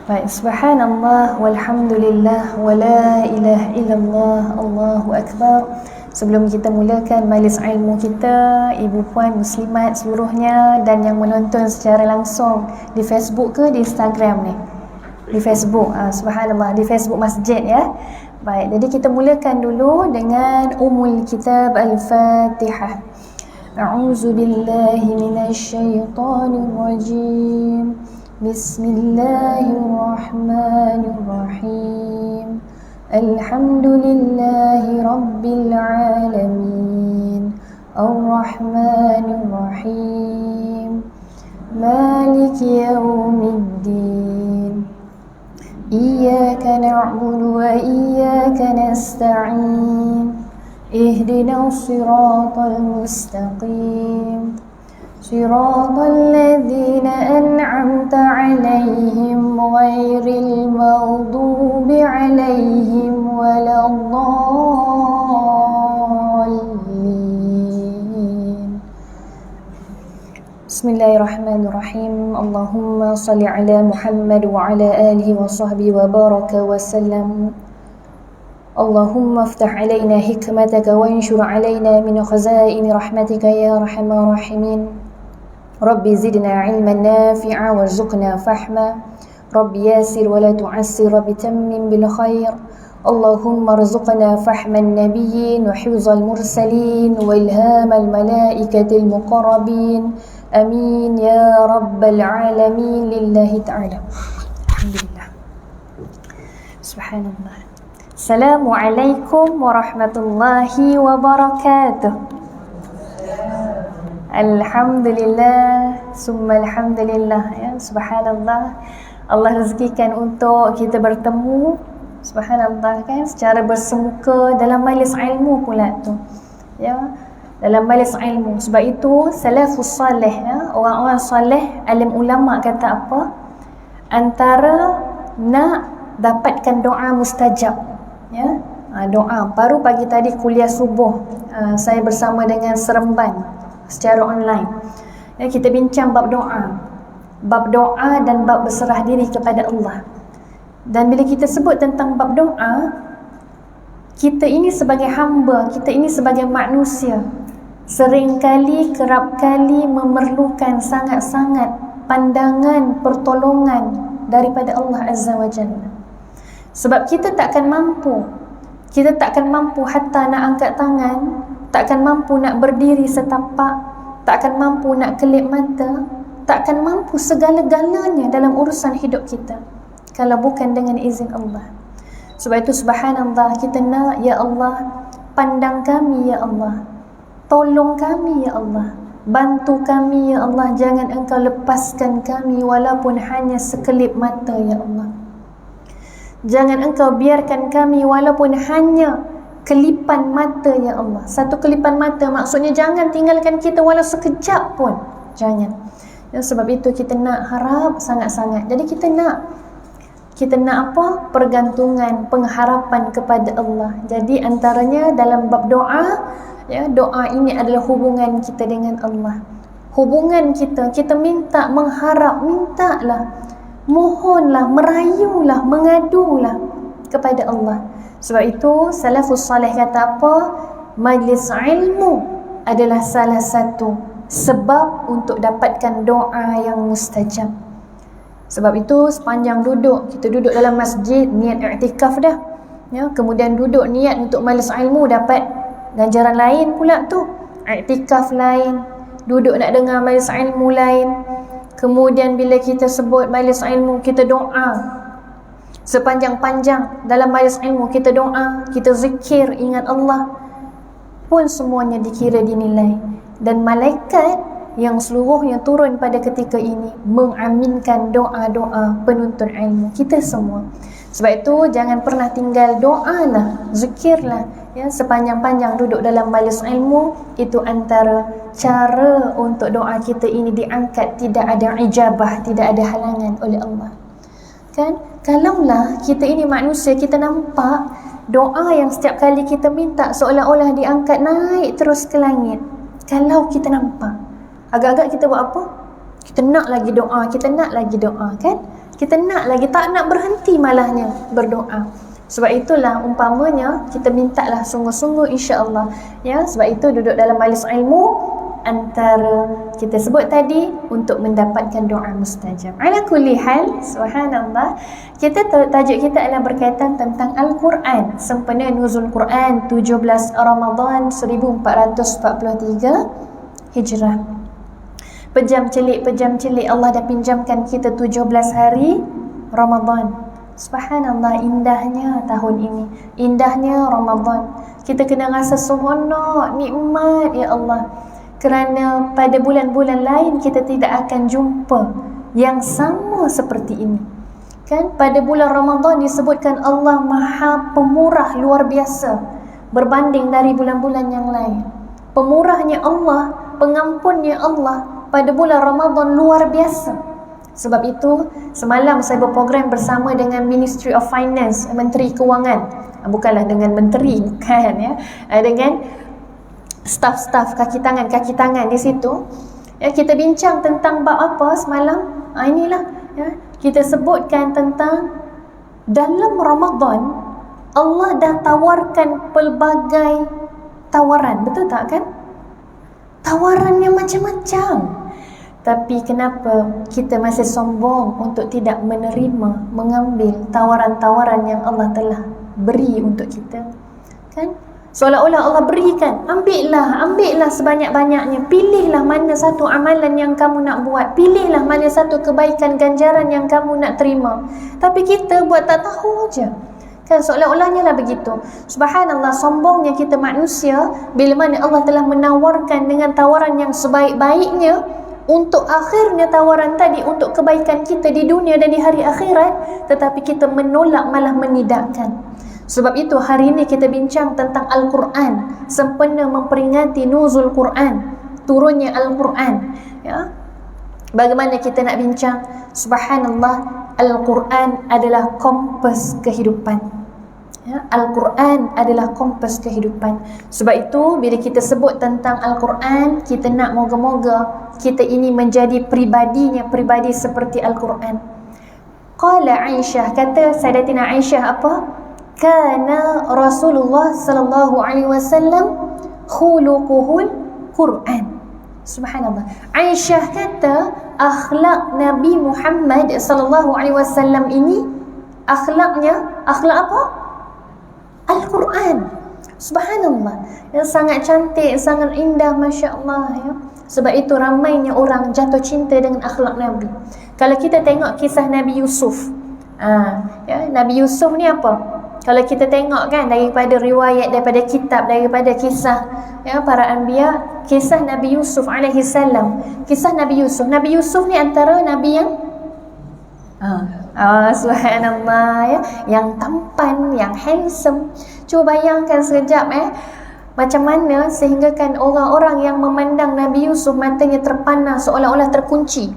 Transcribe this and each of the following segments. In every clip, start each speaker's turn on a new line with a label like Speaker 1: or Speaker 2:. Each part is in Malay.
Speaker 1: Baik, subhanallah walhamdulillah wala ilaha illallah, Allahu akbar. Sebelum kita mulakan majlis ilmu kita, ibu puan muslimat seluruhnya dan yang menonton secara langsung di Facebook ke di Instagram ni? Di Facebook. Subhanallah, di Facebook masjid ya. Baik, jadi kita mulakan dulu dengan Ummul Kitab Al-Fatihah. A'udzu billahi minasyaitonir rajim. Bismillahirrahmanirrahim. Alhamdulillahi rabbil alamin. Ar-Rahmanir-Rahim. Maliki yaumiddin. Iyyaka na'budu wa iyyaka nasta'in. Ihdinas siratal mustaqim. صراط الذين أنعمت عليهم غير المغضوب عليهم ولا الضالين. بسم الله الرحمن الرحيم. اللهم صل على محمد وعلى آله وصحبه وبارك وسلم. اللهم افتح علينا حكمتك وانشر علينا من خزائن رحمتك يا أرحم الراحمين. ربي زدنا علما نافعا وارزقنا فهما. ربي ياسر ولا تعسر، ربي تمم بالخير. اللهم ارزقنا فهم النبيين وحفظ المرسلين وإلهام الملائكة المقربين. آمين يا رب العالمين. لله تعالى الحمد لله. سبحان الله. السلام عليكم ورحمة الله وبركاته. Alhamdulillah, summa alhamdulillah ya, subhanallah. Allah rezekikan untuk kita bertemu, subhanallah kan, secara bersemuka dalam majlis ilmu pula tu. Ya, dalam majlis ilmu. Sebab itu salafus salih ya, orang-orang salih, alim ulama kata apa? Antara nak dapatkan doa mustajab ya, doa. Baru pagi tadi kuliah subuh, saya bersama dengan Seremban secara online ya, kita bincang bab doa dan bab berserah diri kepada Allah. Dan bila kita sebut tentang bab doa, kita ini sebagai hamba, kita ini sebagai manusia seringkali, kerap kali memerlukan sangat-sangat pandangan, pertolongan daripada Allah Azza wa Jalla. Sebab kita takkan mampu hatta nak angkat tangan, takkan mampu nak berdiri setapak, takkan mampu nak kelip mata, takkan mampu segala-galanya dalam urusan hidup kita kalau bukan dengan izin Allah. Sebab itu subhanallah, kita nak, ya Allah, pandang kami ya Allah, tolong kami ya Allah, bantu kami ya Allah, jangan engkau lepaskan kami walaupun hanya sekelip mata ya Allah. Jangan engkau biarkan kami walaupun hanya kelipan mata ya Allah. Satu kelipan mata maksudnya jangan tinggalkan kita walau sekejap pun. Jangan. Ya, sebab itu kita nak harap sangat-sangat. Jadi kita nak apa? Pergantungan, pengharapan kepada Allah. Jadi antaranya dalam bab doa, ya, doa ini adalah hubungan kita dengan Allah. Hubungan kita minta, mengharap, mintalah, mohonlah, merayulah, mengadulah kepada Allah. Sebab itu salafus salih kata apa? Majlis ilmu adalah salah satu sebab untuk dapatkan doa yang mustajab. Sebab itu sepanjang kita duduk dalam masjid, niat i'tikaf dah ya, kemudian duduk niat untuk majlis ilmu, dapat ganjaran lain pula tu. I'tikaf lain, duduk nak dengar majlis ilmu lain. Kemudian bila kita sebut majlis ilmu, kita doa sepanjang-panjang dalam majlis ilmu, kita doa, kita zikir, ingat Allah, pun semuanya dikira dinilai. Dan malaikat yang seluruhnya turun pada ketika ini mengaminkan doa-doa penuntut ilmu kita semua. Sebab itu jangan pernah tinggal, doalah, zikirlah ya, sepanjang-panjang duduk dalam majlis ilmu. Itu antara cara untuk doa kita ini diangkat, tidak ada ijabah, tidak ada halangan oleh Allah. Kan? Kalaulah kita ini manusia, kita nampak doa yang setiap kali kita minta seolah-olah diangkat naik terus ke langit. Kalau kita nampak, agak-agak kita buat apa? Kita nak lagi doa, kan? Kita nak lagi, tak nak berhenti malahnya berdoa. Sebab itulah umpamanya kita mintalah sungguh-sungguh insya-Allah. Ya, sebab itu duduk dalam majlis ilmu antara kita sebut tadi untuk mendapatkan doa mustajab. Ala kulli hal, subhanallah, tajuk kita adalah berkaitan tentang Al-Quran. Sempena nuzul Quran 17 Ramadan 1443 Hijrah. Pejam celik Allah dah pinjamkan kita 17 hari Ramadan. Subhanallah, indahnya tahun ini, indahnya Ramadan. Kita kena rasa seronok, nikmat ya Allah. Kerana pada bulan-bulan lain kita tidak akan jumpa yang sama seperti ini. Kan pada bulan Ramadan disebutkan Allah Maha Pemurah luar biasa berbanding dari bulan-bulan yang lain. Pemurahnya Allah, pengampunnya Allah pada bulan Ramadan luar biasa. Sebab itu semalam saya berprogram bersama dengan Ministry of Finance, Menteri Kewangan. Bukanlah dengan menteri, bukan ya. Dengan staf-staf kaki tangan di situ. Ya, kita bincang tentang bab apa semalam? Inilah ya, kita sebutkan tentang dalam Ramadan Allah dah tawarkan pelbagai tawaran, betul tak kan? Tawarannya macam-macam. Tapi kenapa kita masih sombong untuk tidak menerima, mengambil tawaran-tawaran yang Allah telah beri untuk kita? Kan? Seolah-olah Allah berikan, ambillah sebanyak-banyaknya. Pilihlah mana satu amalan yang kamu nak buat. Pilihlah mana satu kebaikan ganjaran yang kamu nak terima. Tapi kita buat tak tahu je. Kan seolah-olahnya lah begitu. Subhanallah, sombongnya kita manusia bila mana Allah telah menawarkan dengan tawaran yang sebaik-baiknya. Untuk akhirnya tawaran tadi untuk kebaikan kita di dunia dan di hari akhirat, tetapi kita menolak, malah menidakkan. Sebab itu hari ini kita bincang tentang Al-Quran, sempena memperingati nuzul Quran, turunnya Al-Quran. Ya, bagaimana kita nak bincang? Subhanallah, Al-Quran adalah kompas kehidupan. Ya, Al-Quran adalah kompas kehidupan. Sebab itu bila kita sebut tentang Al-Quran, kita nak moga-moga kita ini menjadi pribadi seperti Al-Quran. Qala Aisyah, kata Sayyidatina Aisyah apa? Kana Rasulullah sallallahu alaihi wasallam khuluquhul Quran. Subhanallah. Aisyah kata akhlak Nabi Muhammad sallallahu alaihi wasallam ini akhlaknya akhlak apa? Al-Quran. Subhanallah. Yang sangat cantik, sangat indah, masya-Allah ya. Sebab itu ramainya orang jatuh cinta dengan akhlak Nabi. Kalau kita tengok kisah Nabi Yusuf, ya, Nabi Yusuf ni apa? Kalau kita tengok kan daripada riwayat, daripada kitab, daripada kisah ya, para anbiya, kisah Nabi Yusuf alaihi salam. Kisah Nabi Yusuf ni antara nabi yang subhanallah ya, yang tampan, yang handsome. Cuba bayangkan sekejap macam mana sehinggakan orang-orang yang memandang Nabi Yusuf matanya terpana seolah-olah terkunci.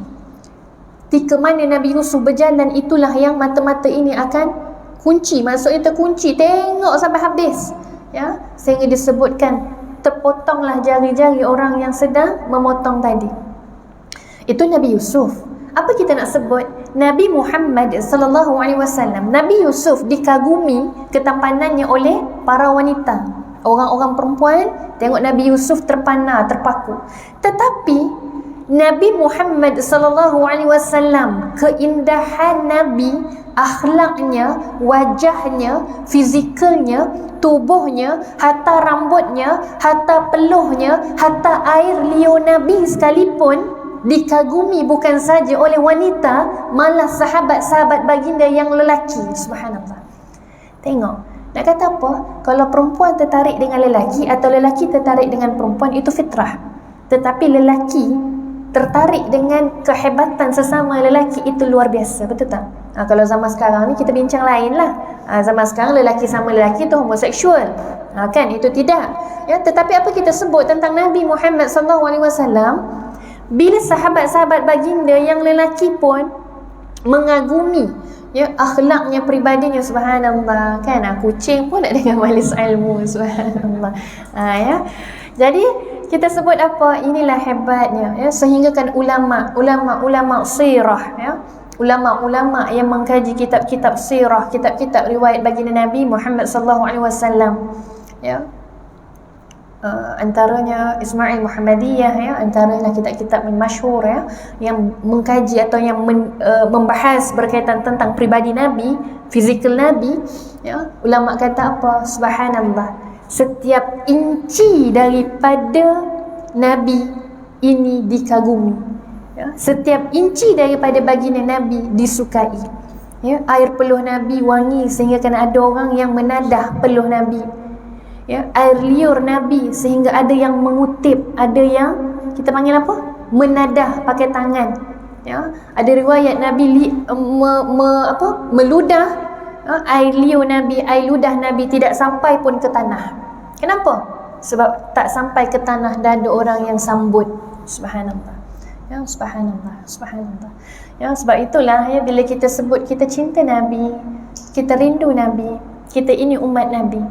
Speaker 1: Di mana Nabi Yusuf berjalan, itulah yang mata-mata ini akan kunci, maksudnya terkunci, tengok sampai habis ya, sehingga disebutkan terpotonglah jari-jari orang yang sedang memotong tadi. Itu Nabi Yusuf. Apa kita nak sebut? Nabi Muhammad sallallahu alaihi wasallam, Nabi Yusuf dikagumi ketampanannya oleh para wanita. Orang-orang perempuan tengok Nabi Yusuf terpana, terpaku. Tetapi Nabi Muhammad sallallahu alaihi wasallam, keindahan Nabi, akhlaknya, wajahnya, fizikalnya, tubuhnya, hatta rambutnya, hatta peluhnya, hatta air liur Nabi sekalipun dikagumi bukan saja oleh wanita, malah sahabat-sahabat baginda yang lelaki. Subhanallah. Tengok, nak kata apa? Kalau perempuan tertarik dengan lelaki atau lelaki tertarik dengan perempuan, itu fitrah. Tetapi lelaki tertarik dengan kehebatan sesama lelaki, itu luar biasa, betul tak? Kalau zaman sekarang ni kita bincang lain lah. Zaman sekarang lelaki sama lelaki tu homoseksual. Kan, itu tidak. Ya, tetapi apa kita sebut tentang Nabi Muhammad SAW? Bila sahabat-sahabat baginda yang lelaki pun mengagumi ya akhlaknya, pribadinya, subhanallah. Kan, kucing pun nak dengar majlis ilmu, subhanallah. Ya. Jadi kita sebut apa? Inilah hebatnya ya, sehingga kan ulama sirah ya, ulama-ulama yang mengkaji kitab-kitab sirah, kitab-kitab riwayat baginda Nabi Muhammad sallallahu alaihi wasallam, ya. Antaranya Ismail Muhammadiyah, ya, antaranya kitab-kitab yang masyhur, ya, yang mengkaji atau yang membahas berkaitan tentang pribadi Nabi, fizikal Nabi, ya. Ulama kata apa? Subhanallah, setiap inci daripada Nabi ini dikagumi, ya. Setiap inci daripada baginda Nabi disukai, ya. Air peluh Nabi wangi sehingga kan ada orang yang menadah peluh Nabi, ya. Air liur Nabi sehingga ada yang mengutip, ada yang kita panggil apa? Menadah pakai tangan, ya. Ada riwayat Nabi meludah, air liur Nabi, air ludah Nabi tidak sampai pun ke tanah. Kenapa? Sebab tak sampai ke tanah dah ada orang yang sambut. Subhanallah, ya. Subhanallah, subhanallah, ya. Sebab itulah, ya, bila kita sebut kita cinta Nabi, kita rindu Nabi, kita ini umat Nabi,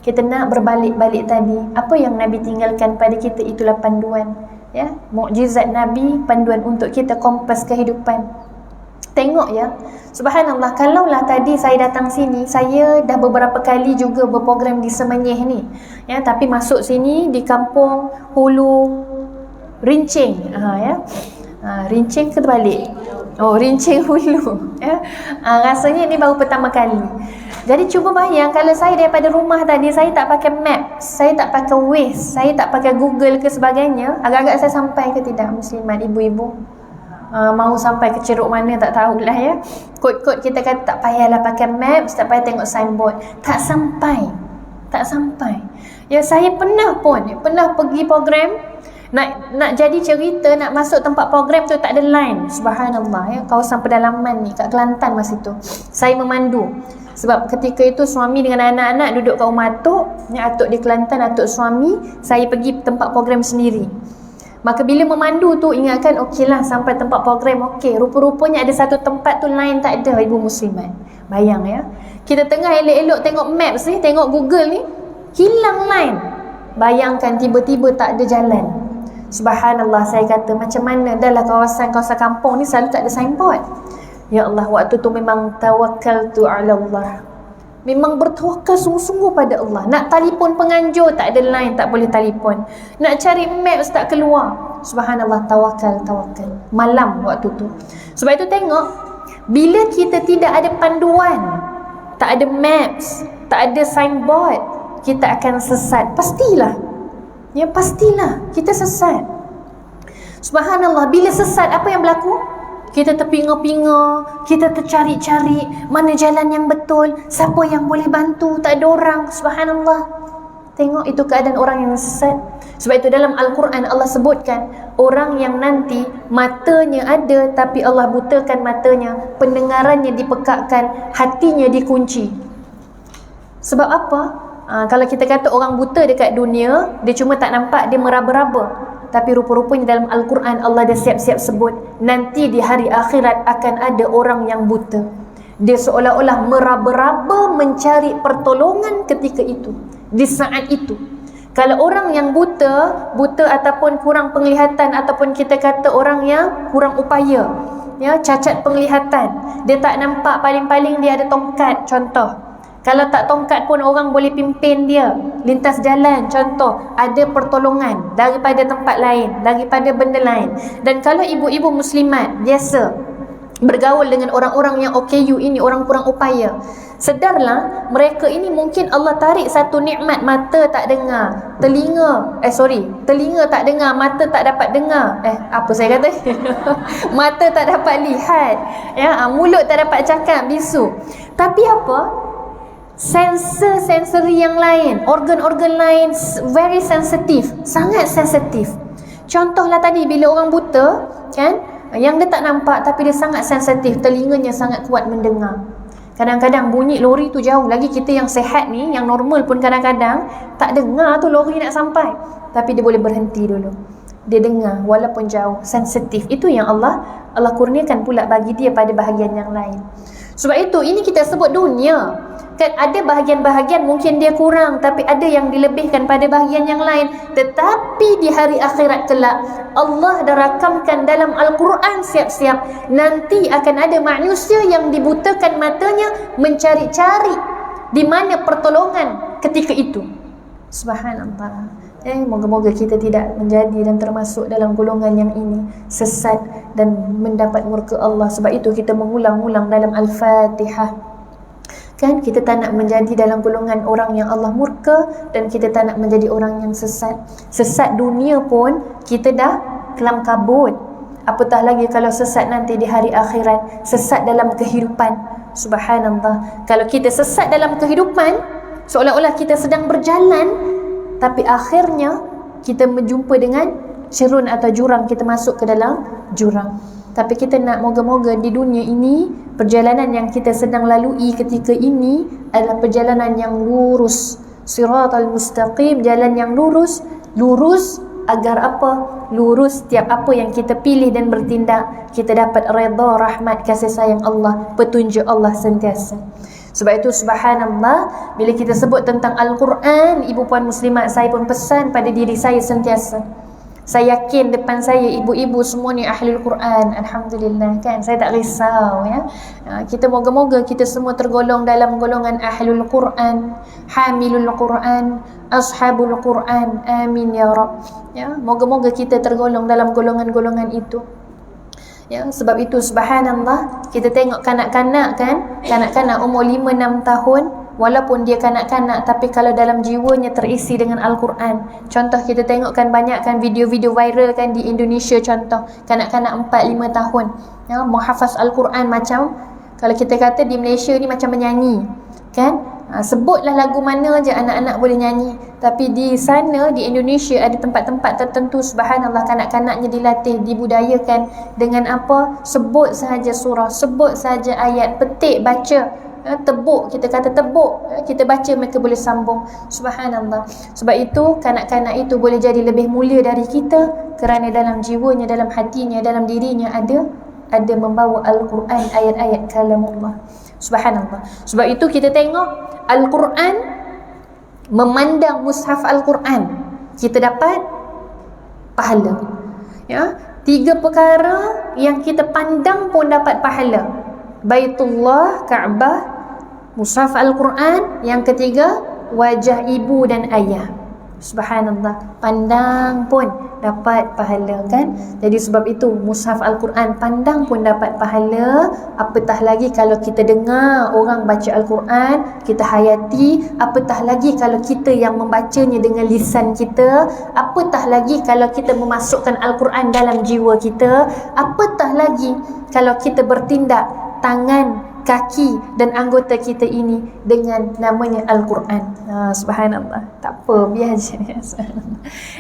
Speaker 1: kita nak berbalik-balik tadi, apa yang Nabi tinggalkan pada kita itulah panduan, ya. Mukjizat Nabi, panduan untuk kita kompas kehidupan. Tengok, ya, subhanallah, kalaulah tadi saya datang sini, saya dah beberapa kali juga berprogram di Semenyih ni, ya, tapi masuk sini di kampung Hulu Rincing, ya. Rincing ke terbalik? Oh, Rincing Hulu, ya. Rasanya ni baru pertama kali. Jadi cuba bayang kalau saya daripada rumah tadi, saya tak pakai map, saya tak pakai Waze, saya tak pakai Google ke sebagainya, agak-agak saya sampai ke tidak muslimat, ibu-ibu? Mau sampai ke ceruk mana tak tahulah, ya. Kod-kod kita kata tak payahlah pakai map, tak payah tengok signboard, tak sampai. Ya, saya pernah pergi program, nak jadi cerita, nak masuk tempat program tu tak ada line. Subhanallah, ya. Kawasan pedalaman ni kat Kelantan masa tu saya memandu. Sebab ketika itu suami dengan anak-anak duduk kat rumah atuk, ya, atuk di Kelantan, atuk suami, saya pergi tempat program sendiri. Maka bila memandu tu, ingatkan okeylah sampai tempat program, okey. Rupa-rupanya ada satu tempat tu line tak ada, ibu muslimat. Bayang, ya. Kita tengah elok-elok tengok maps ni, tengok Google ni, hilang line. Bayangkan tiba-tiba tak ada jalan. Subhanallah, saya kata macam mana dah lah kawasan-kawasan kampung ni selalu tak ada signboard. Ya Allah, waktu tu memang tawakkaltu ala Allah. Memang bertawakal sungguh-sungguh pada Allah. Nak telefon penganjur tak ada line, tak boleh telefon. Nak cari maps tak keluar. Subhanallah, tawakal. Malam waktu tu. Sebab itu tengok, bila kita tidak ada panduan, tak ada maps, tak ada signboard, kita akan sesat. Pastilah. Ya, pastilah kita sesat. Subhanallah, bila sesat apa yang berlaku? Kita terpinga-pinga, kita tercari-cari mana jalan yang betul, siapa yang boleh bantu, tak ada orang. Subhanallah. Tengok itu keadaan orang yang sesat. Sebab itu dalam Al-Quran Allah sebutkan orang yang nanti matanya ada tapi Allah butakan matanya, pendengarannya dipekakkan, hatinya dikunci. Sebab apa? Kalau kita kata orang buta dekat dunia, dia cuma tak nampak, dia meraba-raba. Tapi rupa-rupanya dalam Al-Quran Allah dah siap-siap sebut nanti di hari akhirat akan ada orang yang buta. Dia seolah-olah meraba-raba mencari pertolongan ketika itu, di saat itu. Kalau orang yang buta ataupun kurang penglihatan, ataupun kita kata orang yang kurang upaya, ya, cacat penglihatan, dia tak nampak, paling-paling dia ada tongkat contoh. Kalau tak tongkat pun orang boleh pimpin dia lintas jalan, contoh, ada pertolongan daripada tempat lain, daripada benda lain. Dan kalau ibu-ibu muslimat biasa bergaul dengan orang-orang yang OKU ini, orang kurang upaya, sedarlah mereka ini mungkin Allah tarik satu nikmat, mata tak dengar, telinga tak dengar, mata tak dapat dengar, apa saya kata mata tak dapat lihat, ya, mulut tak dapat cakap, bisu. Tapi apa? Sensori yang lain, organ-organ lain very sensitif, sangat sensitif. Contohlah tadi bila orang buta, kan, yang dia tak nampak tapi dia sangat sensitif, telinganya sangat kuat mendengar. Kadang-kadang bunyi lori tu jauh, lagi kita yang sehat ni, yang normal pun kadang-kadang tak dengar tu lori nak sampai, tapi dia boleh berhenti dulu, dia dengar walaupun jauh, sensitif. Itu yang Allah kurniakan pula bagi dia pada bahagian yang lain. Sebab itu ini kita sebut dunia. Kan ada bahagian-bahagian mungkin dia kurang, tapi ada yang dilebihkan pada bahagian yang lain. Tetapi di hari akhirat kelak, Allah dah rakamkan dalam Al-Quran siap-siap, nanti akan ada manusia yang dibutakan matanya mencari-cari di mana pertolongan ketika itu. Subhanallah. Moga-moga kita tidak menjadi dan termasuk dalam golongan yang ini, sesat dan mendapat murka Allah. Sebab itu kita mengulang-ulang dalam Al-Fatihah. Kan kita tak nak menjadi dalam golongan orang yang Allah murka, dan kita tak nak menjadi orang yang sesat. Sesat dunia pun kita dah kelam kabut, apatah lagi kalau sesat nanti di hari akhirat, sesat dalam kehidupan. Subhanallah. Kalau kita sesat dalam kehidupan, seolah-olah kita sedang berjalan, tapi akhirnya kita berjumpa dengan cerun atau jurang, kita masuk ke dalam jurang. Tapi kita nak moga-moga di dunia ini, perjalanan yang kita sedang lalui ketika ini adalah perjalanan yang lurus. Siratal mustaqim, jalan yang lurus. Lurus agar apa? Lurus setiap apa yang kita pilih dan bertindak, kita dapat redha, rahmat, kasih sayang Allah, petunjuk Allah sentiasa. Sebab itu subhanallah, bila kita sebut tentang Al-Quran, ibu puan muslimat, saya pun pesan pada diri saya sentiasa. Saya yakin depan saya ibu-ibu semua ni ahlul Quran, alhamdulillah, kan? Saya tak risau, ya. Kita moga-moga kita semua tergolong dalam golongan ahlul Quran, hamilul Quran, ashabul Quran. Amin ya Rabb. Ya, moga-moga kita tergolong dalam golongan-golongan itu. Ya, sebab itu subhanallah, kita tengok kanak-kanak, kan? Kanak-kanak umur 5-6 tahun, walaupun dia kanak-kanak, tapi kalau dalam jiwanya terisi dengan Al-Quran. Contoh kita tengok kan, banyak kan video-video viral kan di Indonesia, contoh kanak-kanak 4-5 tahun, ya, menghafaz Al-Quran macam, kalau kita kata di Malaysia ni macam menyanyi, kan? Sebutlah lagu mana je anak-anak boleh nyanyi. Tapi di sana, di Indonesia, ada tempat-tempat tertentu, subhanallah, kanak-kanaknya dilatih, dibudayakan dengan apa? Sebut sahaja surah, sebut sahaja ayat, petik, baca, tebuk, kita kata tebuk, kita baca, mereka boleh sambung. Subhanallah. Sebab itu kanak-kanak itu boleh jadi lebih mulia dari kita, kerana dalam jiwanya, dalam hatinya, dalam dirinya ada membawa Al-Quran, ayat-ayat kalamullah. Subhanallah. Sebab itu kita tengok Al-Quran, memandang mushaf Al-Quran, kita dapat pahala. Ya, 3 perkara yang kita pandang pun dapat pahala. Baitullah, Kaabah, mushaf Al-Quran. Yang ketiga, wajah ibu dan ayah. Subhanallah, pandang pun dapat pahala, kan? Jadi sebab itu mushaf Al-Quran pandang pun dapat pahala. Apatah lagi kalau kita dengar orang baca Al-Quran, kita hayati. Apatah lagi kalau kita yang membacanya dengan lisan kita. Apatah lagi kalau kita memasukkan Al-Quran dalam jiwa kita. Apatah lagi kalau kita bertindak tangan, kaki dan anggota kita ini dengan namanya Al-Quran. Subhanallah. Tak apa, biar je.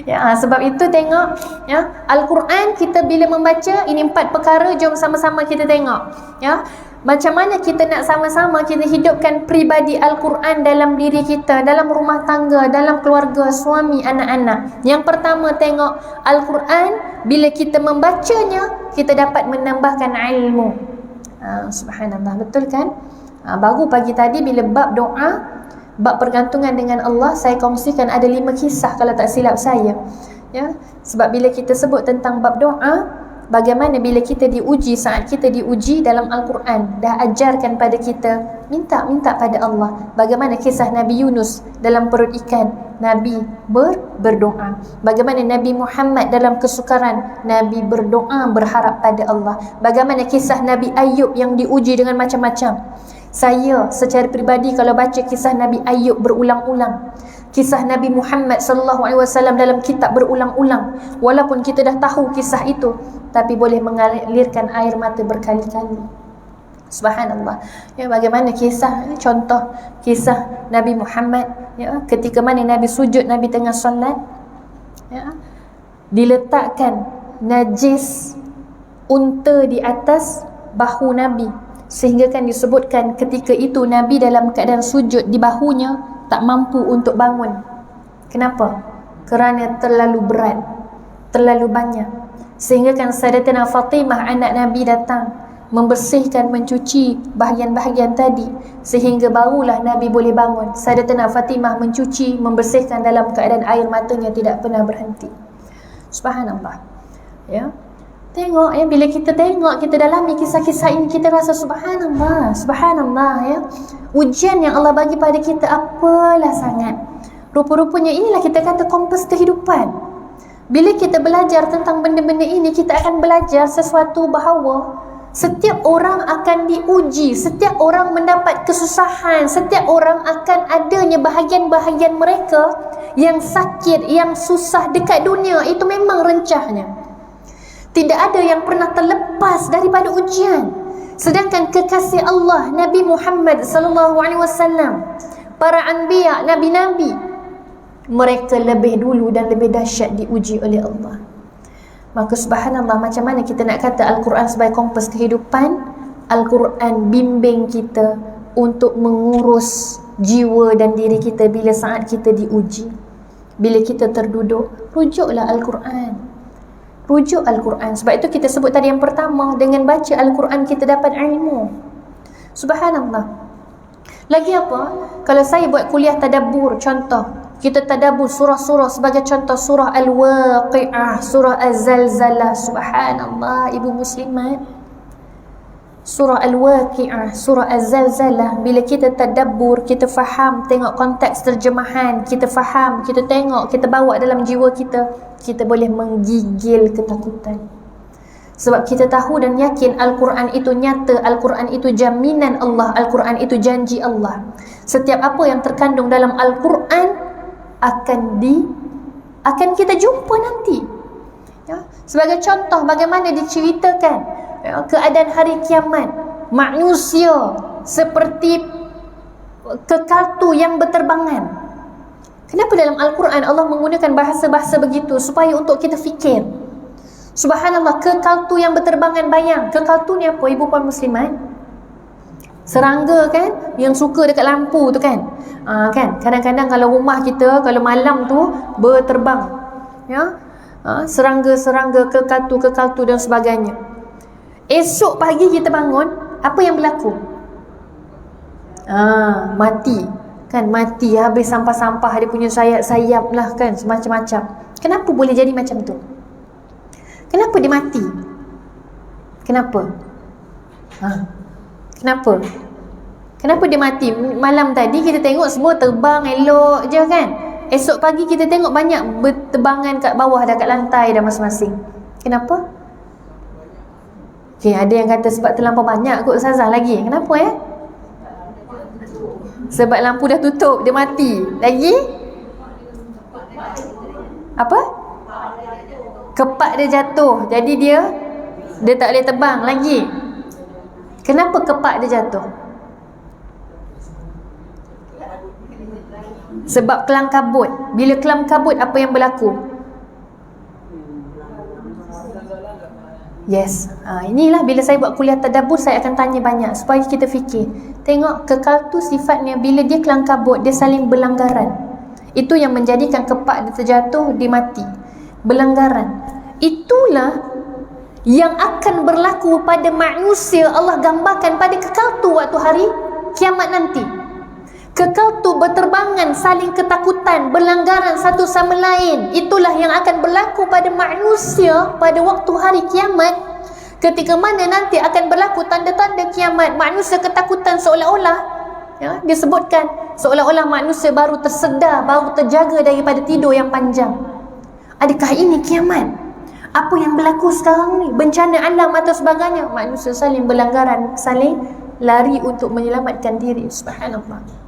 Speaker 1: Ya, sebab itu tengok, ya, Al-Quran kita bila membaca, ini 4 perkara, jom sama-sama kita tengok, ya. Macam mana kita nak sama-sama kita hidupkan pribadi Al-Quran dalam diri kita, dalam rumah tangga, dalam keluarga, suami, anak-anak. Yang pertama, tengok Al-Quran, bila kita membacanya, kita dapat menambahkan ilmu. Subhanallah, betul kan? Baru pagi tadi bila bab doa, bab pergantungan dengan Allah, saya kongsikan ada 5 kisah kalau tak silap saya, ya. Sebab bila kita sebut tentang bab doa, bagaimana bila kita diuji, saat kita diuji dalam Al-Quran dah ajarkan pada kita minta pada Allah. Bagaimana kisah Nabi Yunus dalam perut ikan, Nabi berdoa. Bagaimana Nabi Muhammad dalam kesukaran, Nabi berdoa, berharap pada Allah. Bagaimana kisah Nabi Ayub yang diuji dengan macam-macam. Saya secara peribadi kalau baca kisah Nabi Ayub berulang-ulang, kisah Nabi Muhammad sallallahu alaihi wasallam dalam kitab berulang-ulang, walaupun kita dah tahu kisah itu, tapi boleh mengalirkan air mata berkali-kali. Subhanallah. Ya, bagaimana kisah, contoh kisah Nabi Muhammad, ya, ketika mana Nabi sujud, Nabi tengah solat, ya, diletakkan najis unta di atas bahu Nabi, sehingga kan disebutkan ketika itu Nabi dalam keadaan sujud di bahunya tak mampu untuk bangun. Kenapa? Kerana terlalu berat, terlalu banyak. Sehingga kan Sayyidatina Fatimah anak Nabi datang. membersihkan, mencuci bahagian-bahagian tadi, sehingga barulah Nabi boleh bangun. Sayyidatina Fatimah mencuci, membersihkan dalam keadaan air matanya tidak pernah berhenti. Subhanallah. Ya. Tengok ya, bila kita tengok, kita dalami kisah-kisah ini, kita rasa subhanallah, subhanallah ya. Ujian yang Allah bagi pada kita apalah sangat. Rupa-rupanya inilah kita kata kompas kehidupan. Bila kita belajar tentang benda-benda ini, kita akan belajar sesuatu bahawa setiap orang akan diuji, setiap orang mendapat kesusahan, setiap orang akan adanya bahagian-bahagian mereka yang sakit, yang susah dekat dunia. Itu memang rencahnya. Tidak ada yang pernah terlepas daripada ujian. Sedangkan kekasih Allah Nabi Muhammad sallallahu alaihi wasallam, para anbiya, nabi-nabi, mereka lebih dulu dan lebih dahsyat diuji oleh Allah. Maka subhanallah, macam mana kita nak kata Al-Quran sebagai kompas kehidupan? Al-Quran bimbing kita untuk mengurus jiwa dan diri kita bila saat kita diuji. Bila kita terduduk, rujuklah Al-Quran. Rujuk Al-Quran. Sebab itu kita sebut tadi yang pertama, dengan baca Al-Quran kita dapat ilmu. Subhanallah. Lagi apa? Kalau saya buat kuliah tadabbur, contoh, kita tadabbur surah-surah, sebagai contoh surah Al-Waqi'ah, surah Az-Zalzalah. Subhanallah, ibu muslimat. Surah Al-Waqi'ah, surah Az-Zalzalah, bila kita tadabbur, kita faham, tengok konteks terjemahan, kita faham, kita tengok, kita bawa dalam jiwa kita, kita boleh menggigil ketakutan. Sebab kita tahu dan yakin Al-Quran itu nyata, Al-Quran itu jaminan Allah, Al-Quran itu janji Allah. Setiap apa yang terkandung dalam Al-Quran akan kita jumpa nanti. Ya. Sebagai contoh, bagaimana diceritakan ya, keadaan hari kiamat, manusia seperti kekaltu yang berterbangan. Kenapa dalam Al-Quran Allah menggunakan bahasa-bahasa begitu? Supaya untuk kita fikir. Subhanallah, kekaltu yang berterbangan. Bayang, kekaltu ni apa, ibu puan muslimat? Serangga kan, yang suka dekat lampu tu kan. Kan kadang-kadang kalau rumah kita, kalau malam tu berterbang ya, serangga-serangga, kekaltu dan sebagainya. Esok pagi kita bangun, apa yang berlaku? Mati kan, mati, habis sampah-sampah, dia punya sayap-sayap lah kan, semacam-macam. Kenapa boleh jadi macam tu? Kenapa dia mati? Kenapa? Kenapa dia mati? Malam tadi kita tengok semua terbang elok je kan. Esok pagi kita tengok banyak berterbangan kat bawah dah, kat lantai dah masing-masing. Kenapa? Okay, ada yang kata sebab terlampau banyak kot Ustazah lagi. Kenapa ya? Sebab lampu dah tutup, dia mati. Lagi? Apa? Kepak dia jatuh, jadi dia tak boleh terbang lagi. Kenapa kepak dia jatuh? Sebab kelang kabut. Bila kelang kabut, apa yang berlaku? Yes. Inilah bila saya buat kuliah tadabbur, saya akan tanya banyak supaya kita fikir. Tengok, kekal tu sifatnya bila dia kelang kabut, dia saling berlanggaran. Itu yang menjadikan kepak dia terjatuh, dia mati. Berlanggaran. Itulah yang akan berlaku pada manusia. Allah gambarkan pada kekal tu waktu hari kiamat nanti. Kekal tu berterbangan, saling ketakutan, berlanggaran satu sama lain. Itulah yang akan berlaku pada manusia pada waktu hari kiamat. Ketika mana nanti akan berlaku tanda-tanda kiamat, manusia ketakutan seolah-olah ya, disebutkan seolah-olah manusia baru tersedar, baru terjaga daripada tidur yang panjang. Adakah ini kiamat? Apa yang berlaku sekarang ni? Bencana alam atau sebagainya. Manusia saling berlanggaran, saling lari untuk menyelamatkan diri. Subhanallah.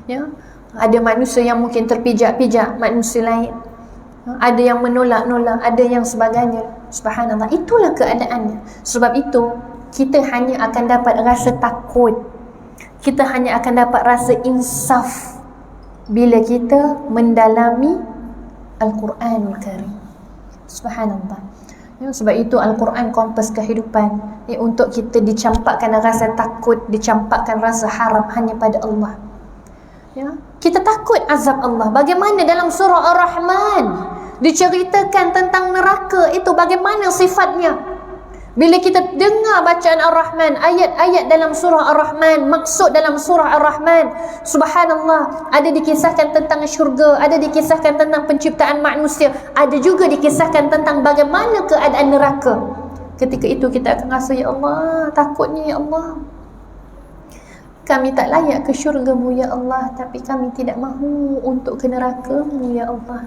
Speaker 1: Ya, ada manusia yang mungkin terpijak-pijak manusia lain. Ada yang menolak-nolak, ada yang sebagainya. Subhanallah, itulah keadaannya. Sebab itu, kita hanya akan dapat rasa takut. Kita hanya akan dapat rasa insaf bila kita mendalami Al-Quranul Karim. Subhanallah. Ya, sebab itu Al-Quran kompas kehidupan. Ya, untuk kita dicampakkan rasa takut, dicampakkan rasa harap hanya pada Allah. Ya, kita takut azab Allah. Bagaimana dalam surah Ar-Rahman diceritakan tentang neraka itu, bagaimana sifatnya. Bila kita dengar bacaan Ar-Rahman, ayat-ayat dalam surah Ar-Rahman, maksud dalam surah Ar-Rahman, subhanallah, ada dikisahkan tentang syurga, ada dikisahkan tentang penciptaan manusia, ada juga dikisahkan tentang bagaimana keadaan neraka. Ketika itu kita akan rasa, ya Allah, takutnya ya Allah, kami tak layak ke syurga-Mu ya Allah, tapi kami tidak mahu untuk ke neraka-Mu ya Allah.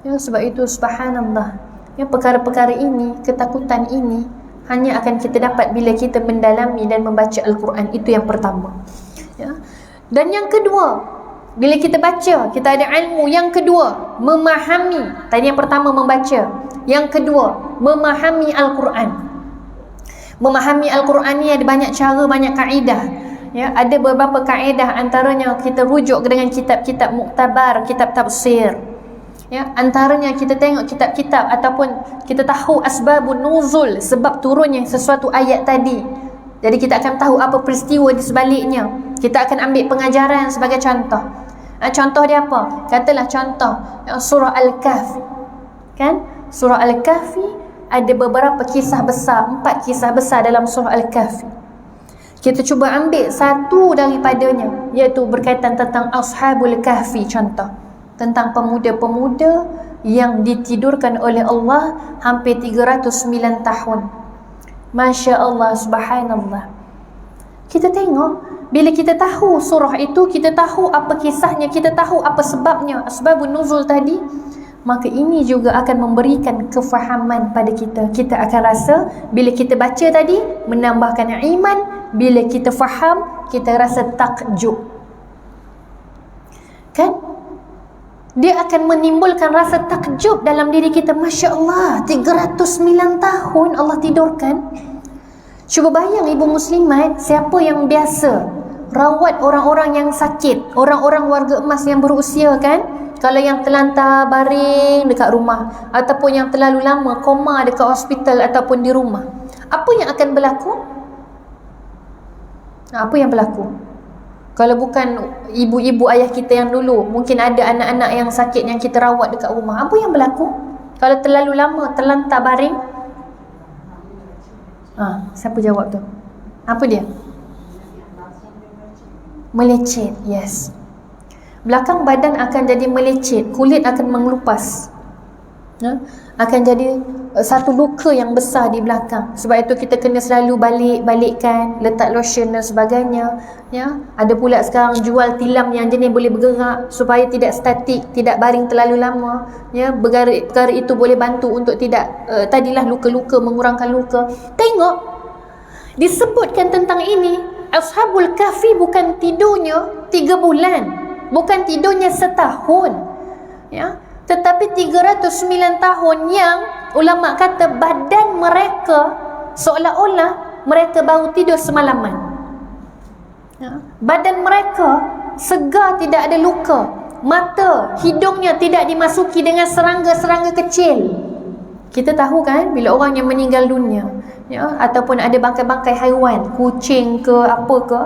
Speaker 1: Ya, sebab itu subhanallah, ya, perkara-perkara ini, ketakutan ini hanya akan kita dapat bila kita mendalami dan membaca Al-Quran. Itu yang pertama, ya. Dan yang kedua, bila kita baca, kita ada ilmu. Yang kedua, memahami. Tadi yang pertama membaca, yang kedua memahami Al-Quran. Memahami Al-Quran ni ada banyak cara, banyak kaedah, ya. Ada beberapa kaedah, antaranya kita rujuk dengan kitab-kitab muktabar, kitab tafsir, ya. Antaranya kita tengok kitab-kitab ataupun kita tahu asbabun nuzul, sebab turunnya sesuatu ayat tadi. Jadi kita akan tahu apa peristiwa di sebaliknya. Kita akan ambil pengajaran sebagai contoh. Contoh dia apa? Katalah contoh surah Al-Kahfi, kan? Surah Al-Kahfi ada beberapa kisah besar, 4 kisah besar dalam surah Al-Kahfi. Kita cuba ambil satu daripadanya, iaitu berkaitan tentang Ashabul Kahfi. Contoh tentang pemuda-pemuda yang ditidurkan oleh Allah hampir 309 tahun. Masya Allah, subhanallah. Kita tengok, bila kita tahu surah itu, kita tahu apa kisahnya, kita tahu apa sebabnya, asbabun nuzul tadi, maka ini juga akan memberikan kefahaman pada kita. Kita akan rasa, bila kita baca tadi, menambahkan iman. Bila kita faham, kita rasa takjub, kan? Dia akan menimbulkan rasa takjub dalam diri kita. Masya Allah, 309 tahun Allah tidurkan. Cuba bayang ibu muslimat, siapa yang biasa rawat orang-orang yang sakit, orang-orang warga emas yang berusia, kan? Kalau yang terlantar baring dekat rumah, ataupun yang terlalu lama koma dekat hospital ataupun di rumah, apa yang akan berlaku? Apa yang berlaku? Kalau bukan ibu-ibu ayah kita yang dulu, mungkin ada anak-anak yang sakit yang kita rawat dekat rumah. Apa yang berlaku? Kalau terlalu lama terlantar baring, siapa jawab tu? Apa dia? Melecet. Yes. Belakang badan akan jadi melecet, kulit akan mengelupas, akan jadi satu luka yang besar di belakang. Sebab itu kita kena selalu balik-balikkan, letak lotion dan sebagainya, ya. Ada pula sekarang jual tilam yang jenis boleh bergerak supaya tidak statik, tidak baring terlalu lama, ya. Perkara itu boleh bantu untuk tidak tadilah luka-luka, mengurangkan luka. Tengok, disebutkan tentang ini. Ashabul Kahfi bukan tidurnya 3 bulan, bukan tidurnya setahun, ya. Tetapi 309 tahun yang ulama kata badan mereka seolah-olah mereka baru tidur semalaman, ya. Badan mereka segar, tidak ada luka. Mata, hidungnya tidak dimasuki dengan serangga-serangga kecil. Kita tahu kan, bila orang yang meninggal dunia, ya, ataupun ada bangkai-bangkai haiwan, kucing ke apa ke,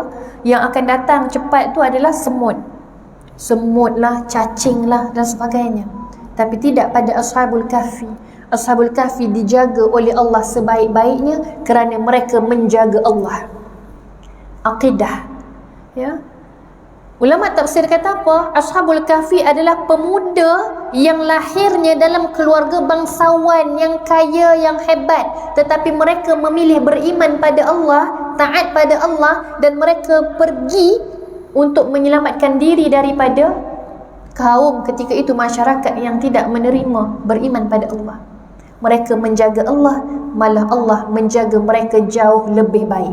Speaker 1: yang akan datang cepat tu adalah semut. Semut lah, cacing lah dan sebagainya. Tapi tidak pada Ashabul Kahfi. Ashabul Kahfi dijaga oleh Allah sebaik-baiknya kerana mereka menjaga Allah. Aqidah, ya. Ulama tafsir kata apa? Ashabul Kahfi adalah pemuda yang lahirnya dalam keluarga bangsawan yang kaya, yang hebat, tetapi mereka memilih beriman pada Allah, taat pada Allah, dan mereka pergi untuk menyelamatkan diri daripada kaum ketika itu, masyarakat yang tidak menerima beriman pada Allah. Mereka menjaga Allah, malah Allah menjaga mereka jauh lebih baik.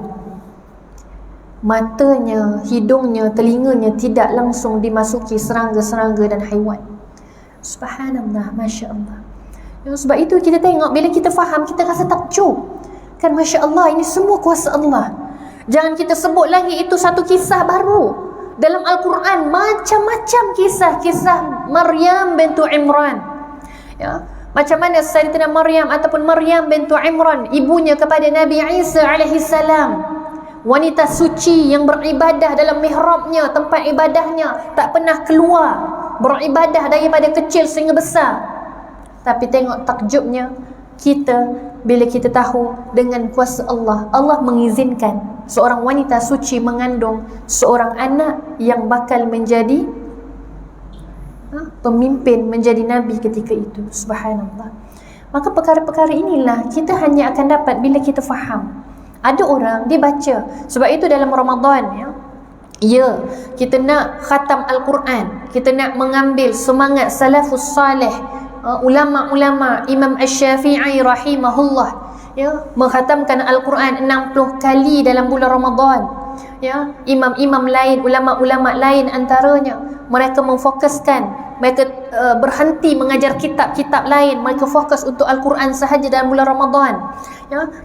Speaker 1: Matanya, hidungnya, telinganya tidak langsung dimasuki serangga-serangga dan haiwan. Subhanallah, Masya Allah. Sebab itu kita tengok, bila kita faham, kita rasa takjub, kan? Masya Allah, ini semua kuasa Allah. Jangan kita sebut lagi itu satu kisah baru. Dalam Al-Quran macam-macam kisah Maryam bintu Imran, ya. Macam mana Sayyidatina Maryam ataupun Maryam bintu Imran, ibunya kepada Nabi Isa alaihi salam, wanita suci yang beribadah dalam mihrabnya, tempat ibadahnya, tak pernah keluar, beribadah daripada kecil sehingga besar. Tapi tengok takjubnya, kita bila kita tahu dengan kuasa Allah, Allah mengizinkan seorang wanita suci mengandung seorang anak yang bakal menjadi pemimpin, menjadi nabi ketika itu. Subhanallah. Maka perkara-perkara inilah kita hanya akan dapat bila kita faham. Ada orang dia baca, sebab itu dalam Ramadan kita nak khatam Al-Quran, kita nak mengambil semangat salafus salih, ulama-ulama, Imam Asy-Syafi'i rahimahullah, mengkhatamkan Al-Quran 60 kali dalam bulan Ramadan. Imam-imam lain, ulama-ulama lain antaranya, mereka memfokuskan, mereka berhenti mengajar kitab-kitab lain, mereka fokus untuk Al-Quran sahaja dalam bulan Ramadan.